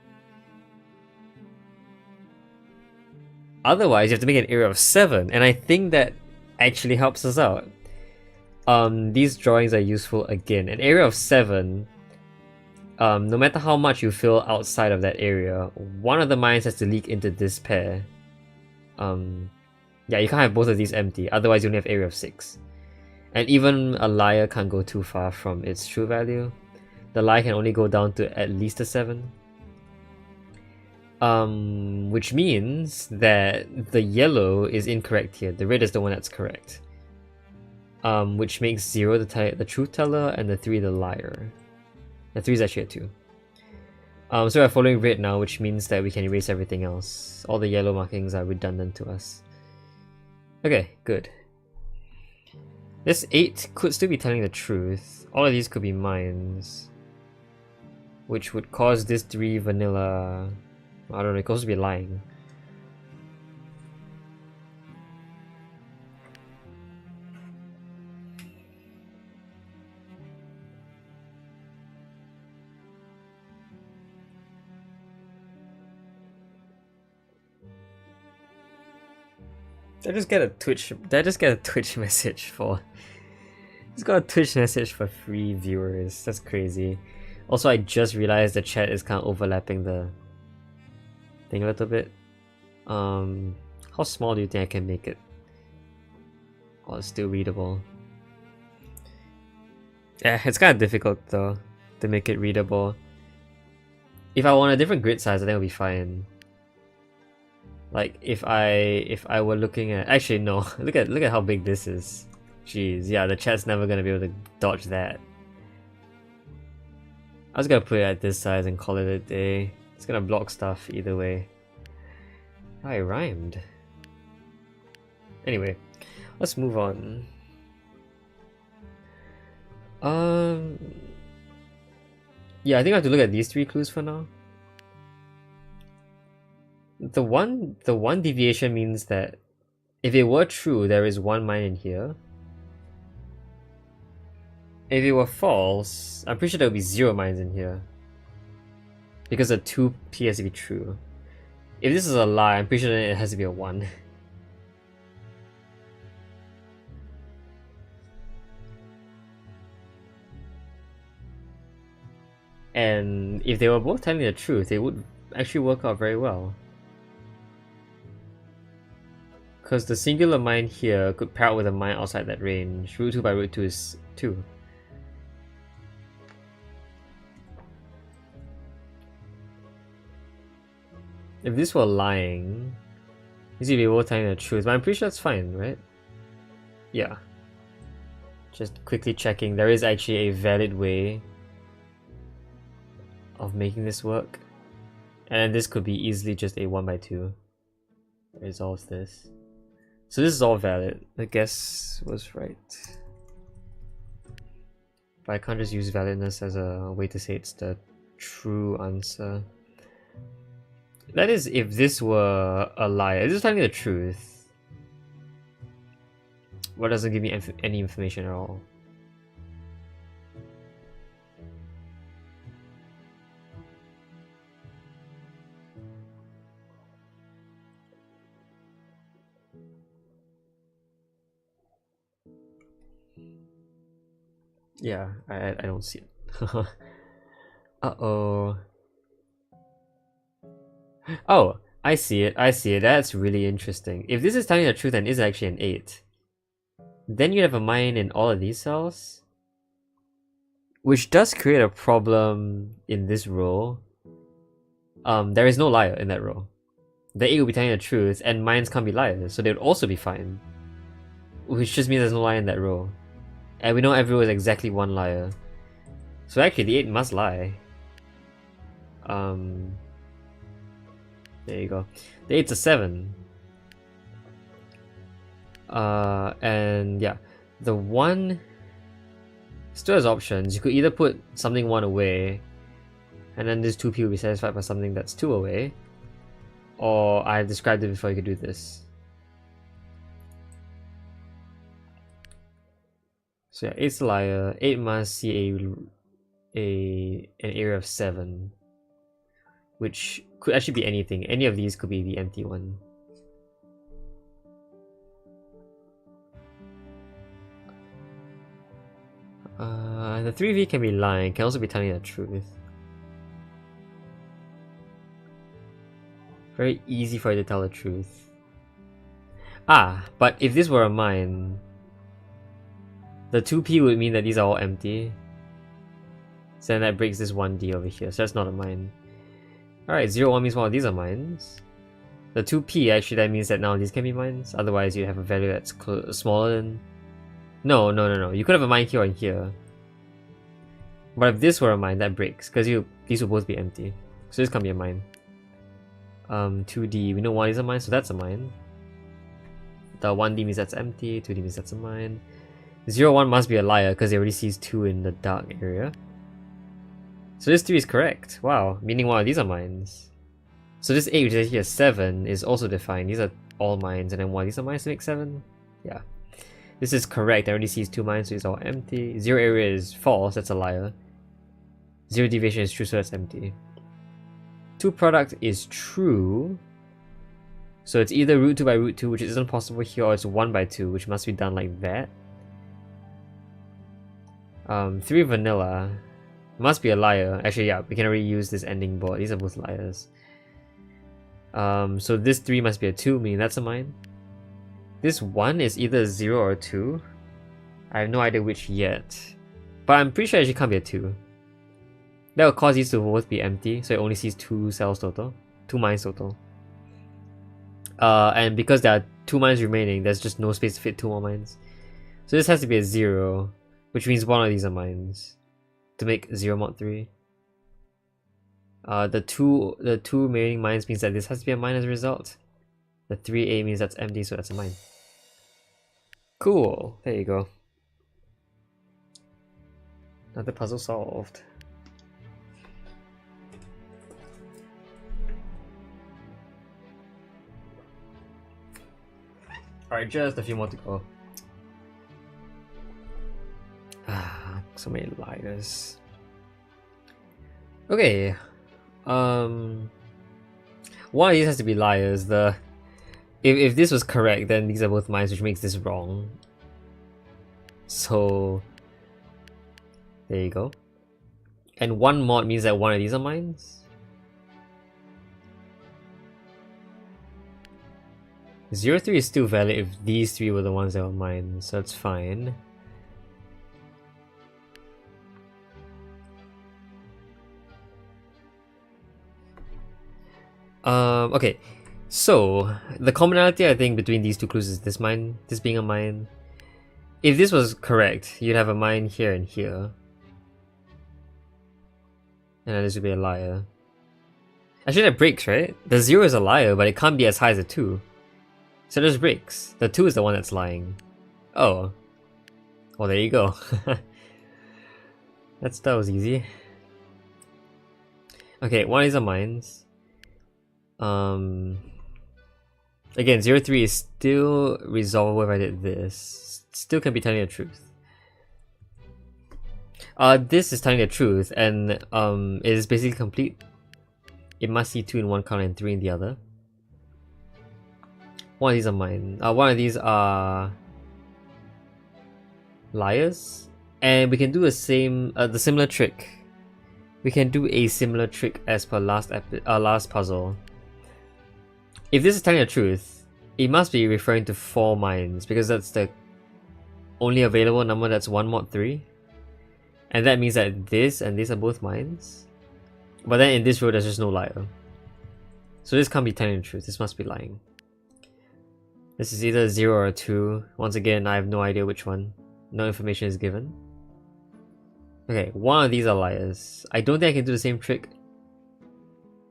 Otherwise, you have to make an area of 7, and I think that actually helps us out. These drawings are useful again. An area of 7, no matter how much you fill outside of that area, one of the mines has to leak into this pair. Yeah, you can't have both of these empty, otherwise you only have area of 6. And even a liar can't go too far from its true value. The lie can only go down to at least a 7. Which means that the yellow is incorrect here. The red is the one that's correct. Which makes 0 the truth teller and the 3 the liar. The 3 is actually a 2. So we're following red now, which means that we can erase everything else. All the yellow markings are redundant to us. Okay, good. This 8 could still be telling the truth. All of these could be mines. Which would cause this 3 vanilla... I don't know, it could also be lying. Did I just get a Twitch message for... Just got a Twitch message for free viewers. That's crazy. Also, I just realized the chat is kind of overlapping the thing a little bit. How small do you think I can make it? Oh, it's still readable. Yeah, it's kind of difficult though to make it readable. If I want a different grid size, I think it'll be fine. Like if I were looking at, actually no, look at how big this is. Jeez, yeah, the chat's never gonna be able to dodge that. I was gonna put it at this size and call it a day. It's gonna block stuff either way. I rhymed. Anyway, let's move on. Yeah, I think I have to look at these 3 clues for now. The one deviation means that if it were true, there is 1 mine in here. If it were false, I'm pretty sure there would be 0 mines in here. Because the 2p has to be true. If this is a lie, I'm pretty sure it has to be a 1. And if they were both telling the truth, it would actually work out very well. Because the singular mine here could pair up with a mine outside that range. Root 2 by root 2 is 2. If this were lying, this would be both telling the truth, but I'm pretty sure that's fine, right? Yeah. Just quickly checking, there is actually a valid way of making this work. And this could be easily just a 1/2 that resolves this. So this is all valid. The guess was right. But I can't just use validness as a way to say it's the true answer. That is, if this were a lie. This is telling me the truth. What doesn't give me any information at all? Yeah, I don't see it. Uh-oh. Oh, I see it, That's really interesting. If this is telling the truth and is actually an 8, then you have a mine in all of these cells, which does create a problem in this row. There is no liar in that row. The 8 will be telling the truth, and mines can't be liars, so they would also be fine. Which just means there's no liar in that row. And we know every row is exactly 1 liar. So actually, the 8 must lie. There you go. The 8's a 7. And yeah, the 1 still has options. You could either put something 1 away, and then this 2p will be satisfied by something that's 2 away, or I've described it before. You could do this. So yeah, 8's a liar. 8 must see an area of 7, which could actually be anything. Any of these could be the empty one. The 3v can be lying, can also be telling the truth. Very easy for it to tell the truth. Ah, but if this were a mine, the 2p would mean that these are all empty. So then that breaks this 1d over here, so that's not a mine. Alright, 0-1 means one of these are mines. The 2p actually, that means that now these can be mines, otherwise you have a value that's smaller than... No, you could have a mine here and here. But if this were a mine, that breaks, because these will both be empty. So this can't be a mine. 2d, we know 1 is a mine, so that's a mine. The 1d means that's empty, 2d means that's a mine. 0-1 must be a liar, because it already sees 2 in the dark area. So this 3 is correct. Wow, meaning one of these are mines. So this 8, which is here 7, is also defined. These are all mines, and then one of these are mines to make 7? Yeah. This is correct, I already sees 2 mines, so it's all empty. 0 area is false, that's a liar. 0 deviation is true, so that's empty. 2 product is true. So it's either root 2 by root 2, which isn't possible here, or it's 1 by 2, which must be done like that. 3 vanilla must be a liar. Actually, yeah, we can already use this ending board. These are both liars. So this 3 must be a 2, meaning that's a mine. This 1 is either 0 or 2. I have no idea which yet. But I'm pretty sure it actually can't be a 2. That will cause these to both be empty, so it only sees 2 cells total. 2 mines total. And because there are 2 mines remaining, there's just no space to fit 2 more mines. So this has to be a 0, which means one of these are mines. To make 0 mod 3. The two remaining mines means that this has to be a mine as a result. The 3a means that's empty, so that's a mine. Cool, there you go. Another puzzle solved. Alright, just a few more to go. Ah, so many liars. Okay. One of these has to be liars. If this was correct, then these are both mines, which makes this wrong. So there you go. And 1 mod means that one of these are mines. 0-3 is still valid if these 3 were the ones that were mines, so that's fine. Okay, so the commonality I think between these two clues is this mine, this being a mine. If this was correct, you'd have a mine here and here. And then this would be a liar. Actually that breaks, right? The 0 is a liar, but it can't be as high as a 2. So this breaks. The 2 is the one that's lying. Oh. Well, there you go. That was easy. Okay, one of these are mines. Again, 0-3 is still resolvable if I did this. Still can be telling the truth. This is telling the truth, and it is basically complete. It must see 2 in one color and 3 in the other. One of these are mine. One of these are liars, and we can do the similar trick. We can do a similar trick as per last puzzle. If this is telling the truth, it must be referring to 4 mines, because that's the only available number that's 1 mod 3. And that means that this and these are both mines. But then in this row there's just no liar. So this can't be telling the truth, this must be lying. This is either 0 or 2. Once again, I have no idea which one. No information is given. Okay, one of these are liars. I don't think I can do the same trick.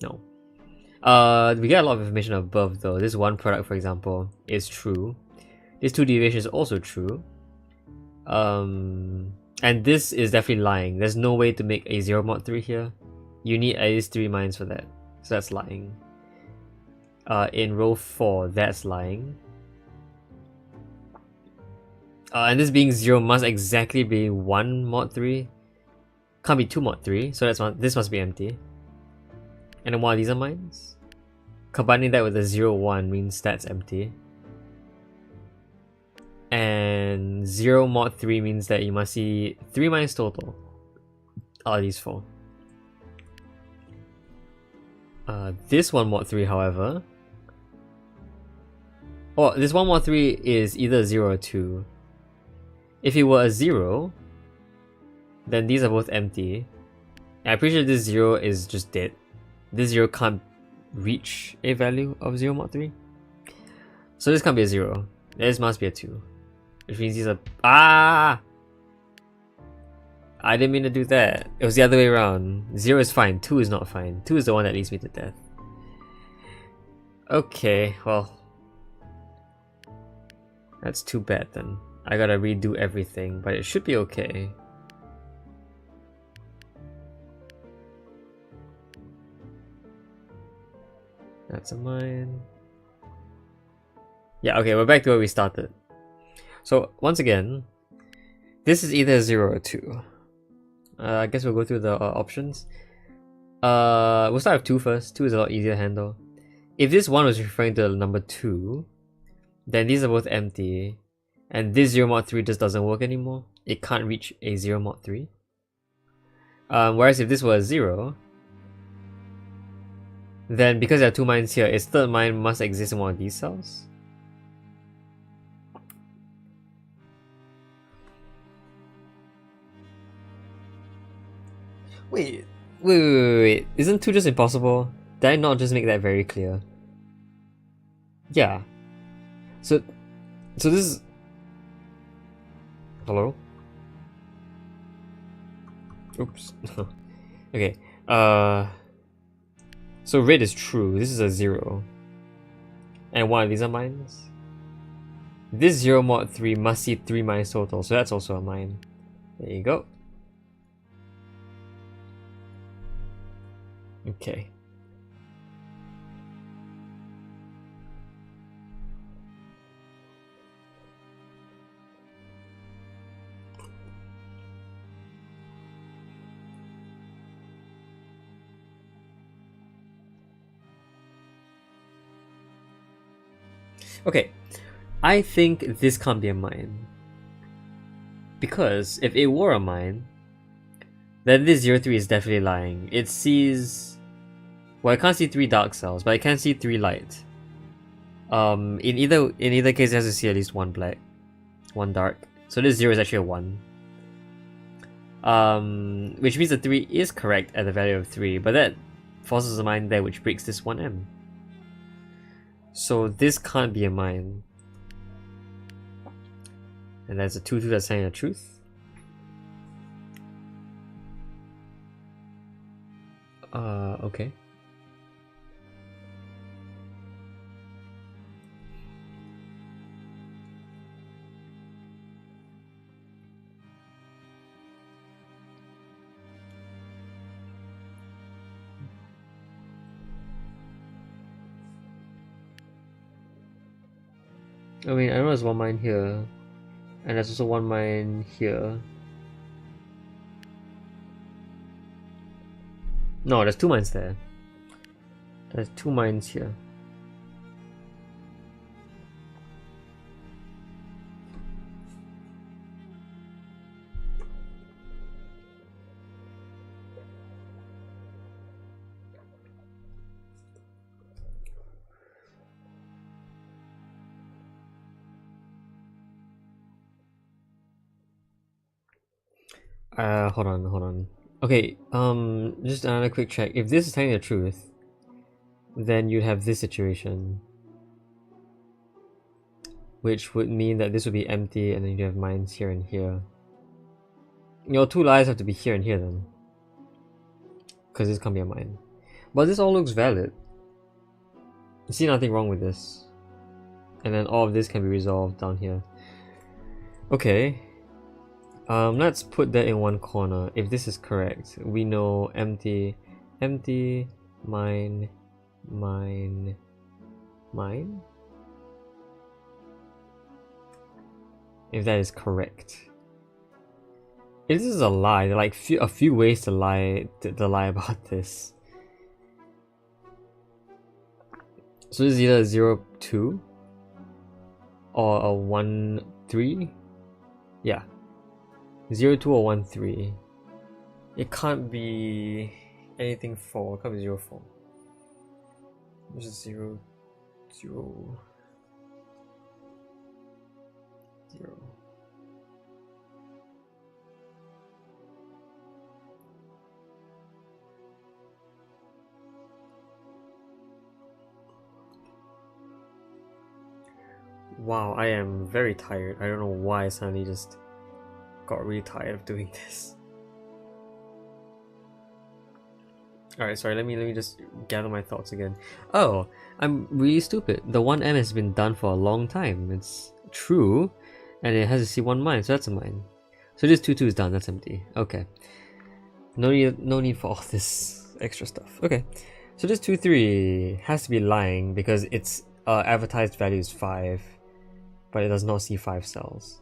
No. We get a lot of information above though. This 1 product, for example, is true. This 2 deviation is also true. And this is definitely lying. There's no way to make a 0 mod 3 here. You need at least 3 mines for that. So that's lying. In row 4, that's lying. And this being 0 must exactly be 1 mod 3. Can't be 2 mod 3, so this must be empty. And then one of these are mines. Combining that with a 0, 1 means that's empty. And 0 mod 3 means that you must see 3 mines total. Out of these 4. This 1 mod 3, however. Oh, this 1 mod 3 is either 0 or 2. If it were a 0, then these are both empty. And I'm pretty sure this 0 is just dead. This 0 can't reach a value of 0 mod 3. So this can't be a 0. This must be a 2. Which means these are... Ah! I didn't mean to do that. It was the other way around. 0 is fine, 2 is not fine. 2 is the one that leads me to death. Okay, well... That's too bad then. I gotta redo everything, but it should be okay. That's a mine. Yeah, okay, we're back to where we started. So, once again, this is either 0 or 2. I guess we'll go through the options. We'll start with 2 first. 2 is a lot easier to handle. If this 1 was referring to the number 2, then these are both empty. And this 0 mod 3 just doesn't work anymore. It can't reach a 0 mod 3. Whereas if this was 0, then because there are 2 mines here, its third mine must exist in one of these cells. Wait. Isn't 2 just impossible? Did I not just make that very clear? Yeah. So this is... Hello? Oops. Okay. So red is true. This is a 0. And one of these are mines. This 0 mod 3 must see 3 mines total, so that's also a mine. There you go. Okay. Okay, I think this can't be a mine. Because if it were a mine, then this 03 is definitely lying. It sees... Well, it can't see 3 dark cells, but it can see 3 light. In either case, it has to see at least 1 black, 1 dark. So this 0 is actually a 1. Which means the 3 is correct at the value of 3, but that forces a mine there, which breaks this 1M. So this can't be a mine. And there's a 2-2 that's saying the truth. Okay. I mean, I know there's 1 mine here, and there's also 1 mine here. No, there's 2 mines there. There's 2 mines here. Hold on. Okay, just another quick check. If this is telling the truth, then you'd have this situation. Which would mean that this would be empty and then you have mines here and here. Your 2 lies have to be here and here then. Because this can't be a mine. But this all looks valid. I see nothing wrong with this. And then all of this can be resolved down here. Okay. Let's put that in one corner. If this is correct, we know empty, empty, mine, mine, mine. If that is correct. If this is a lie, there are like a few ways to lie about this. So this is either 0, 2 or a 1, 3. Yeah. 0, 2 or 1, 3. It can't be anything 4. It can't be 0, 4. This is 0, 0, 0. Wow, I am very tired. I don't know why I suddenly just got really tired of doing this. Alright, sorry, let me just gather my thoughts again. Oh, I'm really stupid. The 1M has been done for a long time. It's true, and it has a C1 mine, so that's a mine. So this 2-2 is done, that's empty. Okay. No need for all this extra stuff. Okay. So this 2-3 has to be lying because its advertised value is 5, but it does not see 5 cells.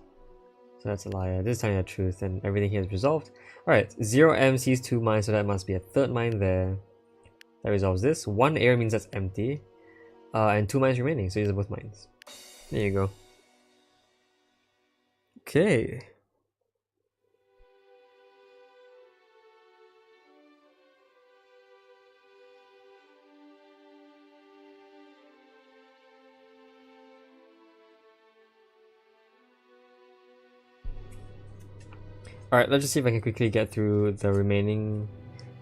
So that's a liar. This is telling the truth, and everything here is resolved. Alright, 0M sees 2 mines, so that must be a third mine there. That resolves this. 1 air means that's empty. And 2 mines remaining, so these are both mines. There you go. Okay. Alright, let's just see if I can quickly get through the remaining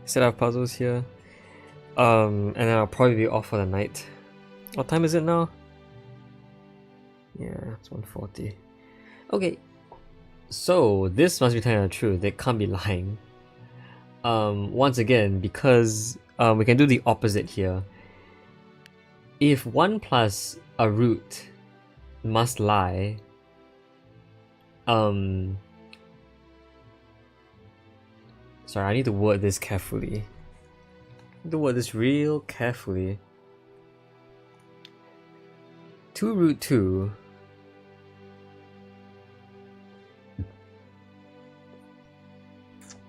set of puzzles here. And then I'll probably be off for the night. What time is it now? Yeah, it's 1:40. Okay. So, this must be telling the truth. They can't be lying. Once again, because we can do the opposite here. If 1 plus a root must lie, sorry, I need to word this carefully. I need to word this real carefully. 2 root 2.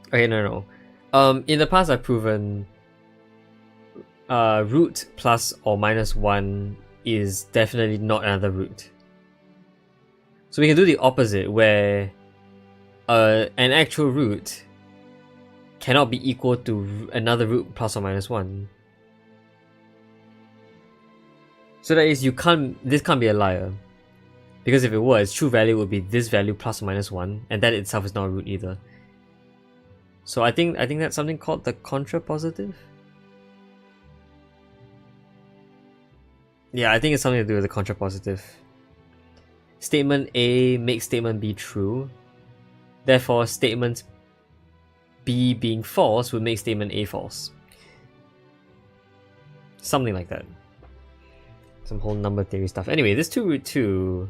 Okay, no. In the past I've proven root plus or minus 1 is definitely not another root. So we can do the opposite where an actual root cannot be equal to another root plus or minus 1. So that is, this can't be a liar. Because if it was, true value would be this value plus or minus 1, and that itself is not a root either. So I think that's something called the contrapositive. Yeah, I think it's something to do with the contrapositive. Statement A makes statement B true. Therefore, statement B being false would make statement A false. Something like that. Some whole number theory stuff. Anyway, this 2 root 2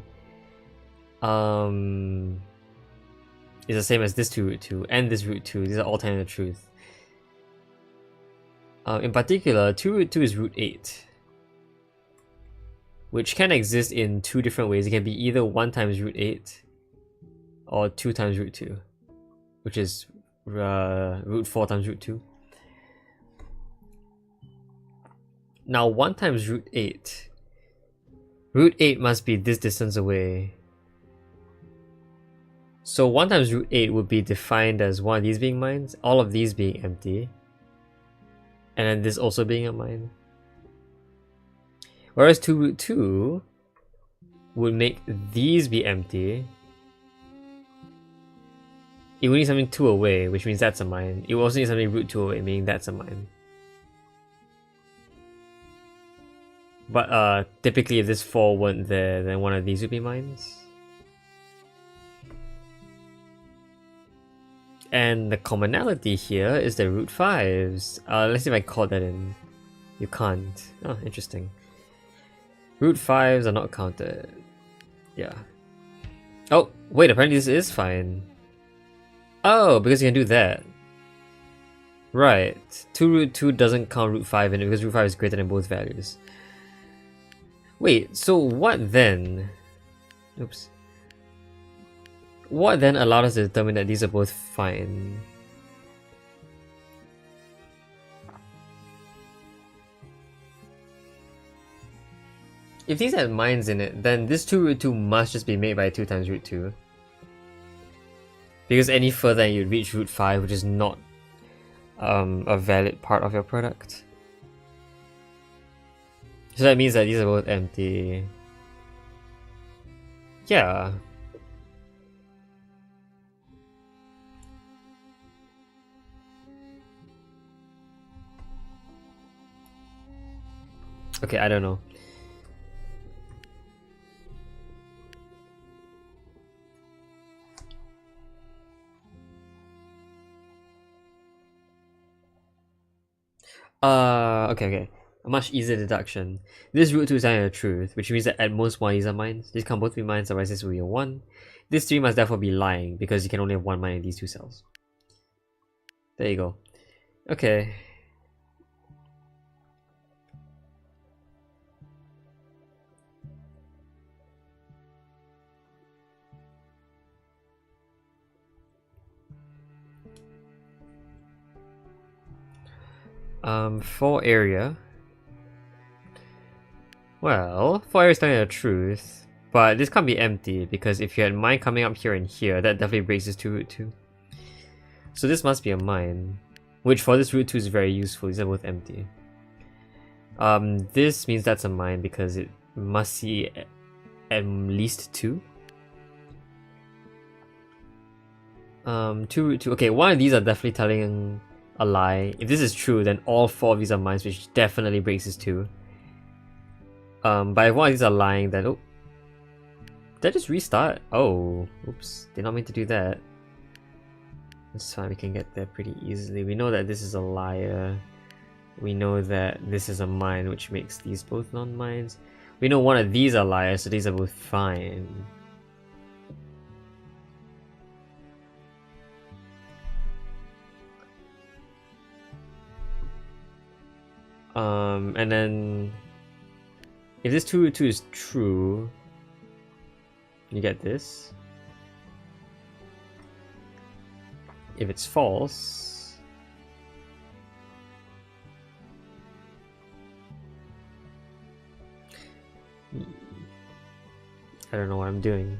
is the same as this 2 root 2 and this root 2. These are all telling the truth. In particular, 2 root 2 is root 8, which can exist in 2 different ways. It can be either 1 times root 8 or 2 times root 2, which is root 4 times root 2. Now 1 times root 8. Root 8 must be this distance away. So 1 times root 8 would be defined as one of these being mines, all of these being empty, and then this also being a mine. Whereas 2 root 2 would make these be empty. It would need something 2 away, which means that's a mine. It would also need something root 2 away, meaning that's a mine. But typically if this 4 weren't there, then one of these would be mines. And the commonality here is the root 5s. Let's see if I caught that in. You can't. Oh, interesting. Root 5s are not counted. Yeah. Oh, wait, apparently this is fine. Oh, because you can do that. Right. 2 root 2 doesn't count root 5 in it because root 5 is greater than both values. Wait, so what then? Oops. What then allowed us to determine that these are both fine? If these had mines in it, then this 2 root 2 must just be made by 2 times root 2. Because any further you'd reach root 5, which is not a valid part of your product. So that means that these are both empty. Yeah. Okay, I don't know. Okay. A much easier deduction. This root 2 is telling the truth, which means that at most one of these are mines. These can both be mines, otherwise this will be a 1. This 3 must therefore be lying, because you can only have one mine in these 2 cells. There you go. Okay. For area. Well, for area is telling the truth, but this can't be empty because if you had mine coming up here and here, that definitely breaks this 2 root 2. So this must be a mine, which for this root 2 is very useful. These are both empty. This means that's a mine because it must see at least 2. 2 root 2. Okay, one of these are definitely telling a lie. If this is true, then all 4 of these are mines, which definitely breaks this 2. But if one of these are lying, then oh, did I just restart? Oh, oops, did not mean to do that. That's fine, we can get there pretty easily. We know that this is a liar. We know that this is a mine, which makes these both non-mines. We know one of these are liars, so these are both fine. And then if this 2 root 2 is true, you get this. If it's false, I don't know what I'm doing.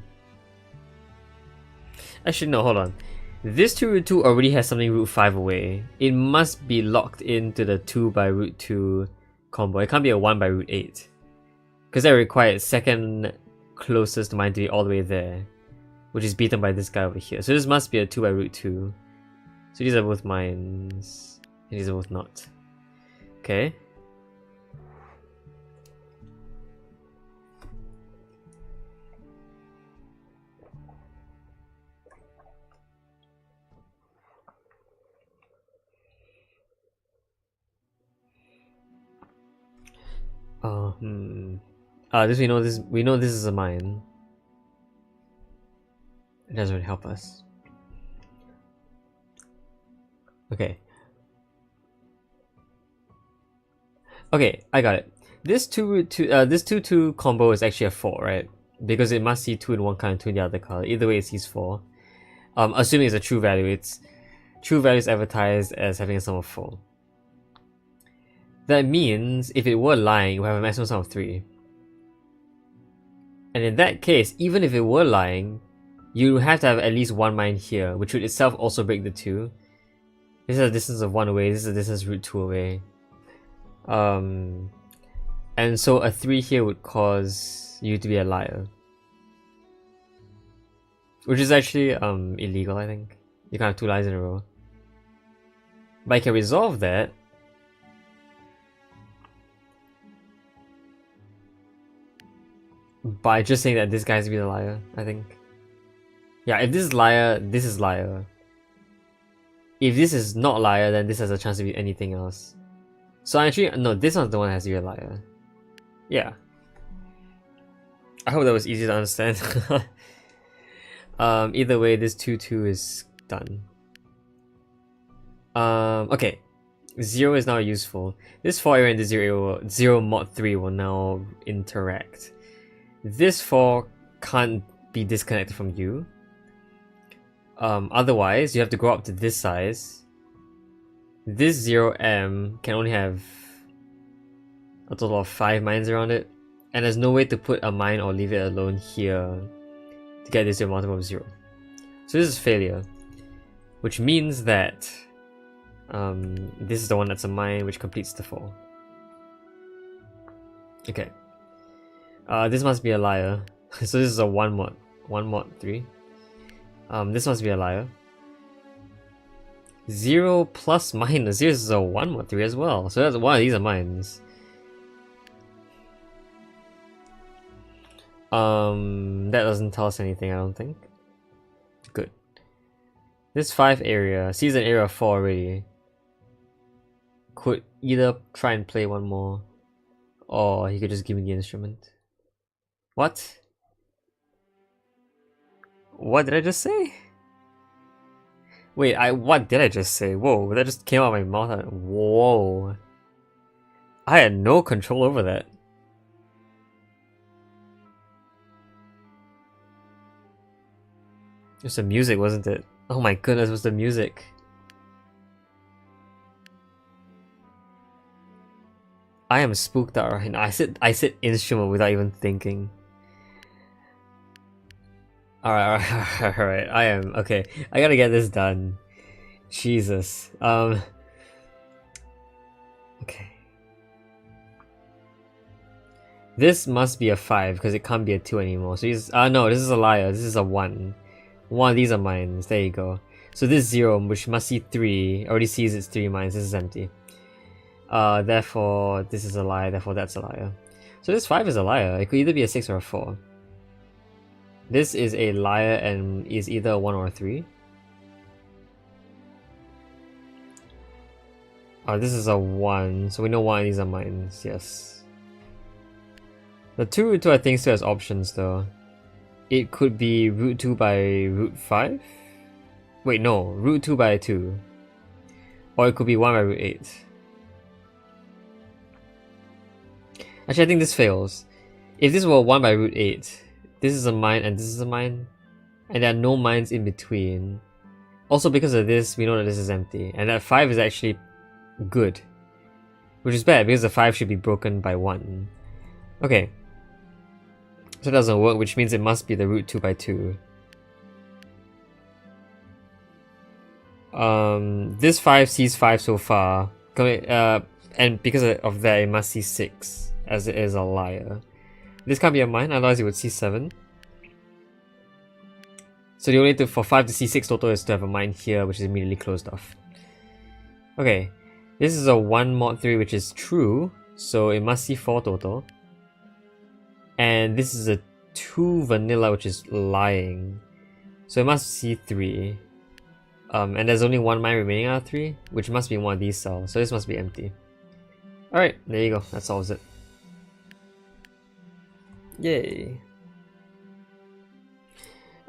Actually, no, hold on. This 2 root 2 already has something root 5 away. It must be locked into the 2 by root 2 combo. It can't be a 1 by root 8. Because that requires second closest mine to be all the way there, which is beaten by this guy over here. So this must be a 2 by root 2. So these are both mines, and these are both not. Okay. This we know this is a mine. It doesn't really help us. Okay. Okay, I got it. This 2-2 combo is actually a 4, right? Because it must see 2 in one color and 2 in the other color. Either way it sees 4. Assuming it's a true value, its true value is advertised as having a sum of 4. That means if it were lying, it would have a maximum sum of 3. And in that case, even if it were lying, you have to have at least one mine here, which would itself also break the 2. This is a distance of 1 away, this is a distance root 2 away. And so a 3 here would cause you to be a liar. Which is actually illegal, I think. You can't have 2 lies in a row. But I can resolve that by just saying that this guy's to be the liar, I think. Yeah, if this is liar, this is liar. If this is not liar, then this has a chance to be anything else. So actually, no, this one's the one that has to be a liar. Yeah. I hope that was easy to understand. Either way, this 2-2 is done. Okay. 0 is now useful. This 4 area and this 0 mod 3 will now interact. This 4 can't be disconnected from you. Otherwise, you have to go up to this size. This 0M can only have a total of 5 mines around it. And there's no way to put a mine or leave it alone here to get this to a multiple of 0. So this is failure. Which means that this is the one that's a mine which completes the 4. Okay. This must be a liar. So this is a 1 mod 3. This must be a liar. 0 plus minus. This is a 1 mod 3 as well. So that's one of these are mines. That doesn't tell us anything, I don't think. Good. This 5 area sees an area of 4 already. Could either try and play one more, or he could just give me the instrument. What? What did I just say? Wait, what did I just say? Whoa, that just came out of my mouth. Whoa. I had no control over that. It was the music, wasn't it? Oh my goodness, it was the music. I am spooked out right now. I said instrument without even thinking. Alright, I am okay. I gotta get this done. Jesus. Okay. This must be a 5 because it can't be a 2 anymore. So he's no, this is a liar. This is a 1. One of these are mines. There you go. So this 0, which must see 3, already sees its 3 mines. This is empty. Therefore this is a liar. Therefore that's a liar. So this 5 is a liar. It could either be a 6 or a 4. This is a liar and is either a 1 or a 3. This is a 1, so we know one of these are mines, yes. The 2 root 2 I think still has options though. It could be root 2 by root 5? Wait, no, root 2 by 2. Or it could be 1 by root 8. Actually, I think this fails. If this were 1 by root 8, this is a mine and this is a mine, and there are no mines in between. Also, because of this, we know that this is empty, and that 5 is actually good. Which is bad, because the 5 should be broken by 1. Okay. So it doesn't work, which means it must be the root 2 by 2. This 5 sees 5 so far, and because of that, it must see 6, as it is a liar. This can't be a mine, otherwise it would see 7. So the only thing for 5 to see 6 total is to have a mine here, which is immediately closed off. Okay, this is a 1 mod 3, which is true, so it must see 4 total. And this is a 2 vanilla, which is lying, so it must see 3. And there's only 1 mine remaining out of 3, which must be in one of these cells, so this must be empty. Alright, there you go, that solves it. Yay.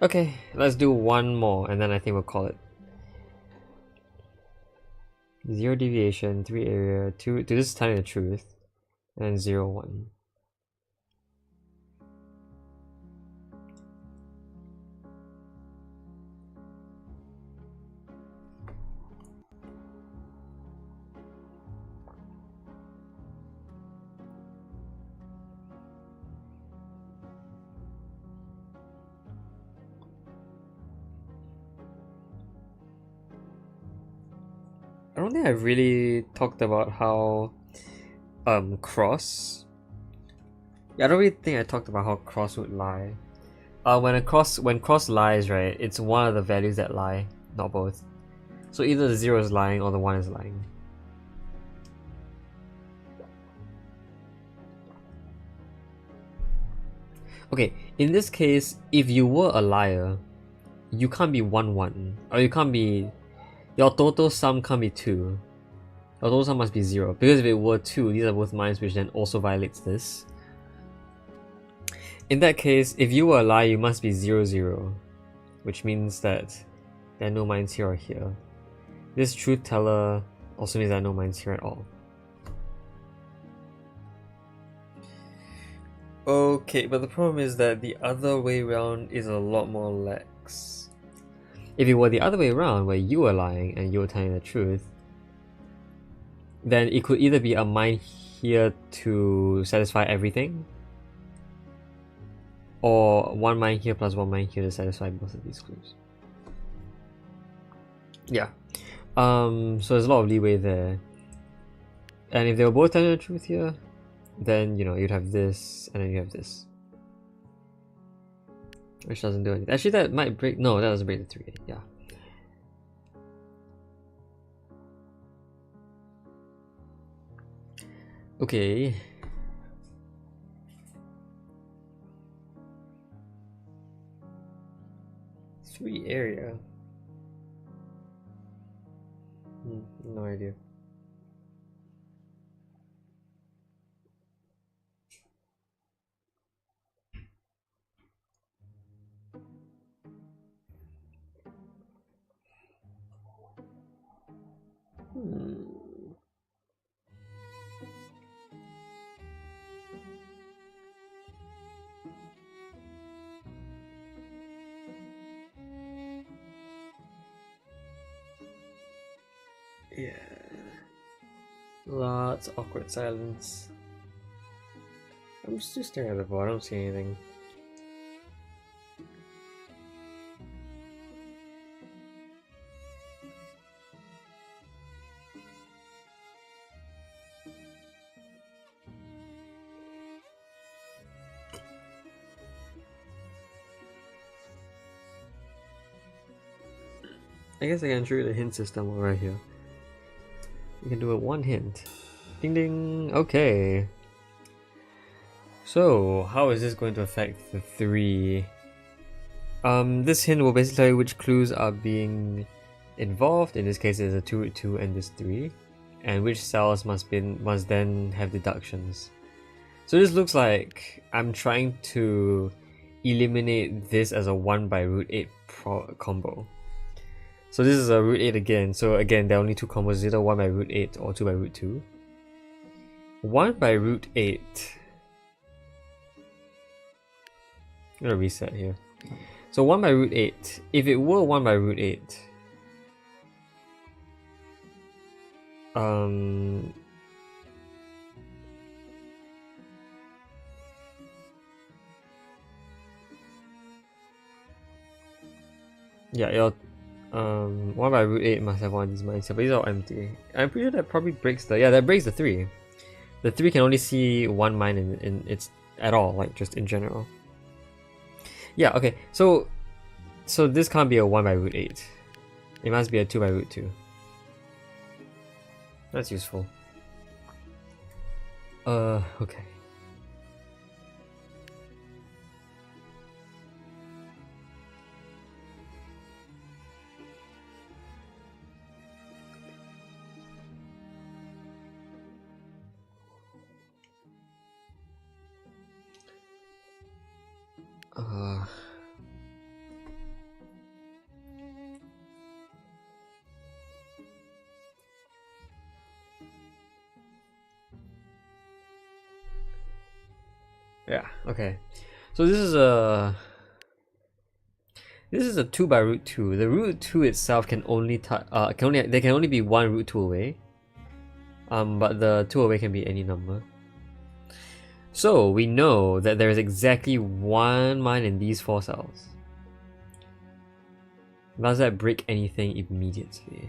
Okay, let's do one more and then I think we'll call it. 0 deviation, 3 area, 2, this is telling the truth, and 0, 1. I don't think I've really talked about how cross. Yeah, I don't really think I talked about how cross would lie. When cross lies, right, it's one of the values that lie, not both. So either the 0 is lying or the 1 is lying. Okay, in this case, if you were a liar, you can't be 1, 1, or you can't be. Your total sum can't be 2. Your total sum must be 0. Because if it were 2, these are both mines, which then also violates this. In that case, if you were a liar, you must be 0, 0. Which means that there are no mines here or here. This truth teller also means there are no mines here at all. Okay, but the problem is that the other way around is a lot more lax. If it were the other way around, where you were lying and you were telling the truth, then it could either be a mine here to satisfy everything, or one mine here plus one mine here to satisfy both of these clues. Yeah. So there's a lot of leeway there. And if they were both telling the truth here, then you'd have this and then you have this. Which doesn't do anything. Actually that might break, no, that doesn't break the 3, yeah. Okay. Three area. No idea. Yeah. Lots of awkward silence. I'm still staring at the board, I don't see anything. I guess I can trigger the hint system right here. We can do it one hint. Ding ding! Okay. So, how is this going to affect the 3? This hint will basically tell you which clues are being involved. In this case, it's a 2 root 2 and this 3. And which cells must then have deductions. So this looks like I'm trying to eliminate this as a 1 by root 8 combo. So this is a root 8 again. So again, there are only two combos, either 1 by root 8 or 2 by root 2. 1 by root 8. I'm gonna reset here. So 1 by root 8. If it were 1 by root 8, yeah, your 1 by root 8 must have one of these mines, but these are all empty. I'm pretty sure that probably breaks that breaks the 3. The 3 can only see one mine in its at all, like just in general. Yeah, okay, so this can't be a 1 by root 8. It must be a 2 by root 2. That's useful. Okay. Yeah, okay. So this is a 2 by root 2. The root 2 itself can only there can only be one root 2 away. But the 2 away can be any number. So we know that there is exactly one mine in these 4 cells. Does that break anything immediately?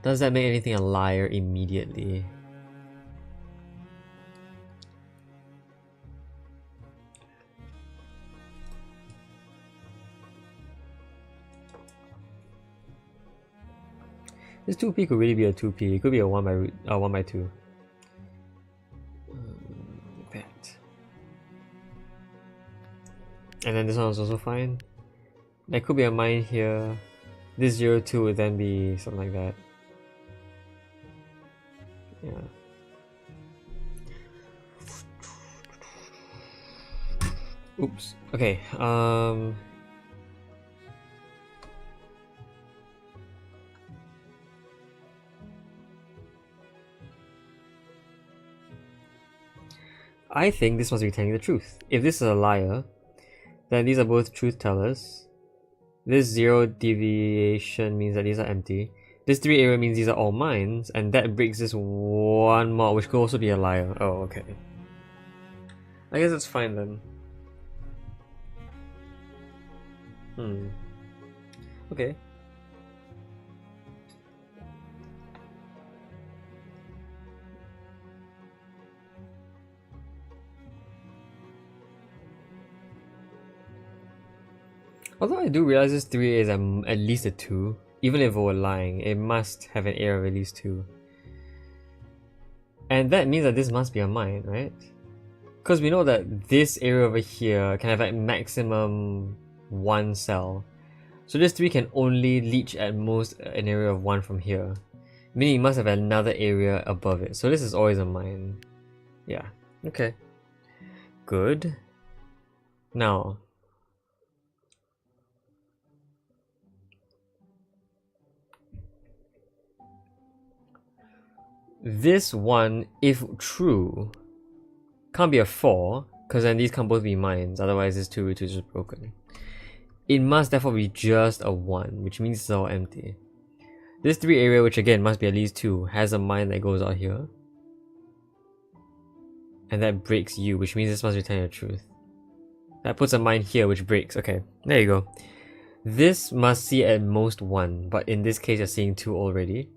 Does that make anything a liar immediately? This 2p could really be a 2p. It could be a 1 by 2. That. And then this one is also fine. There could be a mine here. This 0, 2 would then be something like that. Yeah. Oops. Okay. I think this must be telling the truth. If this is a liar, then these are both truth tellers. This 0 deviation means that these are empty. This 3 area means these are all mines, and that breaks this one more, which could also be a liar. Oh, okay. I guess it's fine then. Okay. Although I do realize this 3 is at least a 2. Even if it were lying, it must have an area of at least 2. And that means that this must be a mine, right? Because we know that this area over here can have like maximum 1 cell. So this 3 can only leech at most an area of 1 from here. Meaning it must have another area above it. So this is always a mine. Yeah, okay. Good. Now, this one, if true, can't be a 4, because then these can't both be mines, otherwise this 2 is just broken. It must therefore be just a 1, which means it's all empty. This 3 area, which again must be at least 2, has a mine that goes out here. And that breaks U, which means this must be telling the truth. That puts a mine here, which breaks. Okay, there you go. This must see at most 1, but in this case you're seeing 2 already.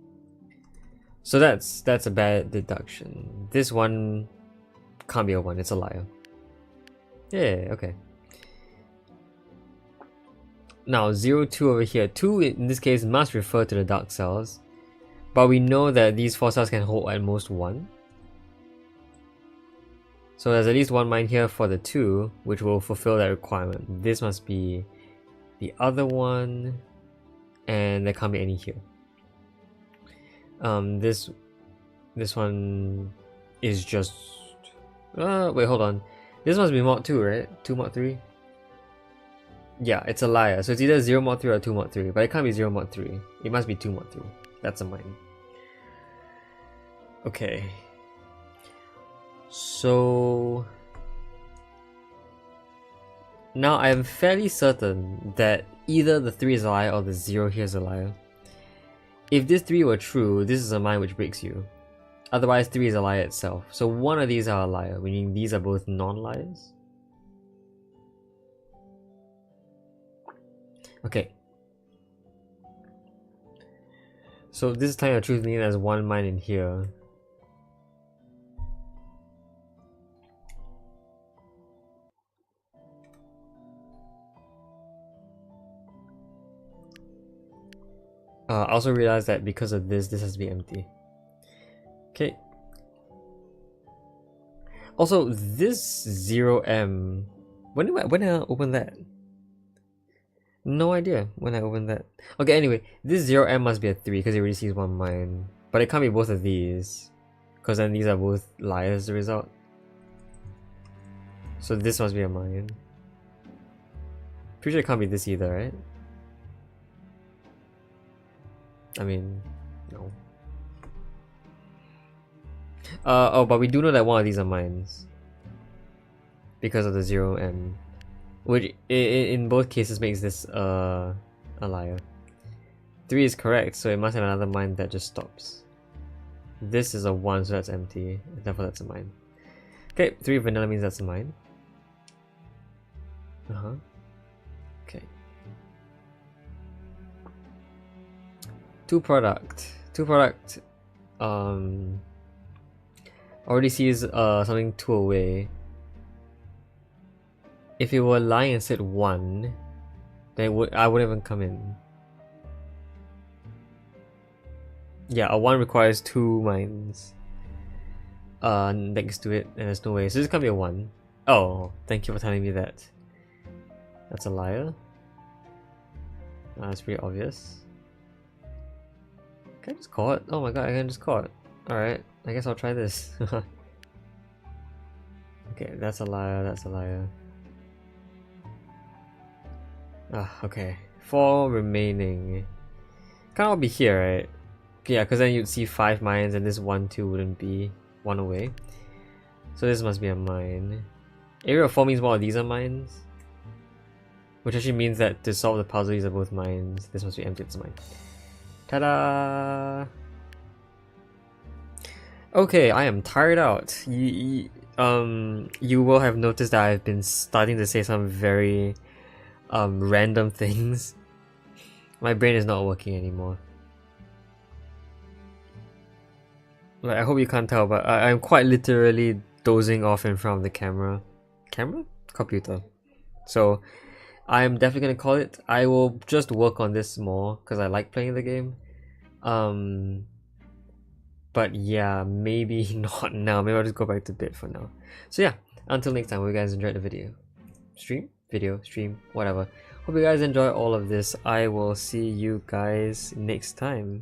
So that's a bad deduction. This one can't be a 1, it's a liar. Yeah, okay. Now 0, 2 over here. 2 in this case must refer to the dark cells. But we know that these 4 cells can hold at most 1. So there's at least 1 mine here for the 2, which will fulfill that requirement. This must be the other one, and there can't be any here. This one is just... wait, hold on. This must be mod 2, right? 2 mod 3? Yeah, it's a liar. So it's either 0 mod 3 or 2 mod 3, but it can't be 0 mod 3. It must be 2 mod 3. That's a mine. Okay. So now I am fairly certain that either the 3 is a liar or the 0 here is a liar. If this 3 were true, this is a mine which breaks you. Otherwise 3 is a liar itself. So one of these are a liar, meaning these are both non-liars. Okay. So this is telling the truth, meaning there's 1 mine in here. I also realized that because of this has to be empty. Okay. Also, this 0M... When did I open that? No idea when I opened that. Okay, anyway, this 0M must be a 3 because it already sees 1 mine. But it can't be both of these, because then these are both liars as a result. So this must be a mine. Pretty sure it can't be this either, right? I mean, no. Oh, but we do know that one of these are mines. Because of the 0M. Which, in both cases, makes this a liar. 3 is correct, so it must have another mine that just stops. This is a 1, so that's empty. Therefore, that's a mine. Okay, 3 vanilla means that's a mine. Okay. 2 product. 2 product already sees something 2 away. If it were lying and said 1, then I wouldn't even come in. Yeah, a 1 requires 2 mines next to it, and there's no way. So this can't be a 1. Oh, thank you for telling me that. That's a liar. That's pretty obvious. Can I just call it? Oh my god, I can just call it. Alright, I guess I'll try this. Okay, that's a liar, that's a liar. Okay. 4 remaining. Can't all be here, right? Yeah, because then you'd see 5 mines and this 1, 2 wouldn't be 1 away. So this must be a mine. Area of 4 means one of these are mines. Which actually means that to solve the puzzle, these are both mines. This must be empty, it's a mine. Ta-da! Okay, I am tired out. You will have noticed that I've been starting to say some very random things. My brain is not working anymore. Like, I hope you can't tell, but I'm quite literally dozing off in front of the camera. Camera? Computer. So, I'm definitely gonna call it. I will just work on this more because I like playing the game. But yeah, maybe not now. Maybe I'll just go back to bed for now. So yeah, until next time, hope you guys enjoyed the video. Stream, whatever. Hope you guys enjoy all of this. I will see you guys next time.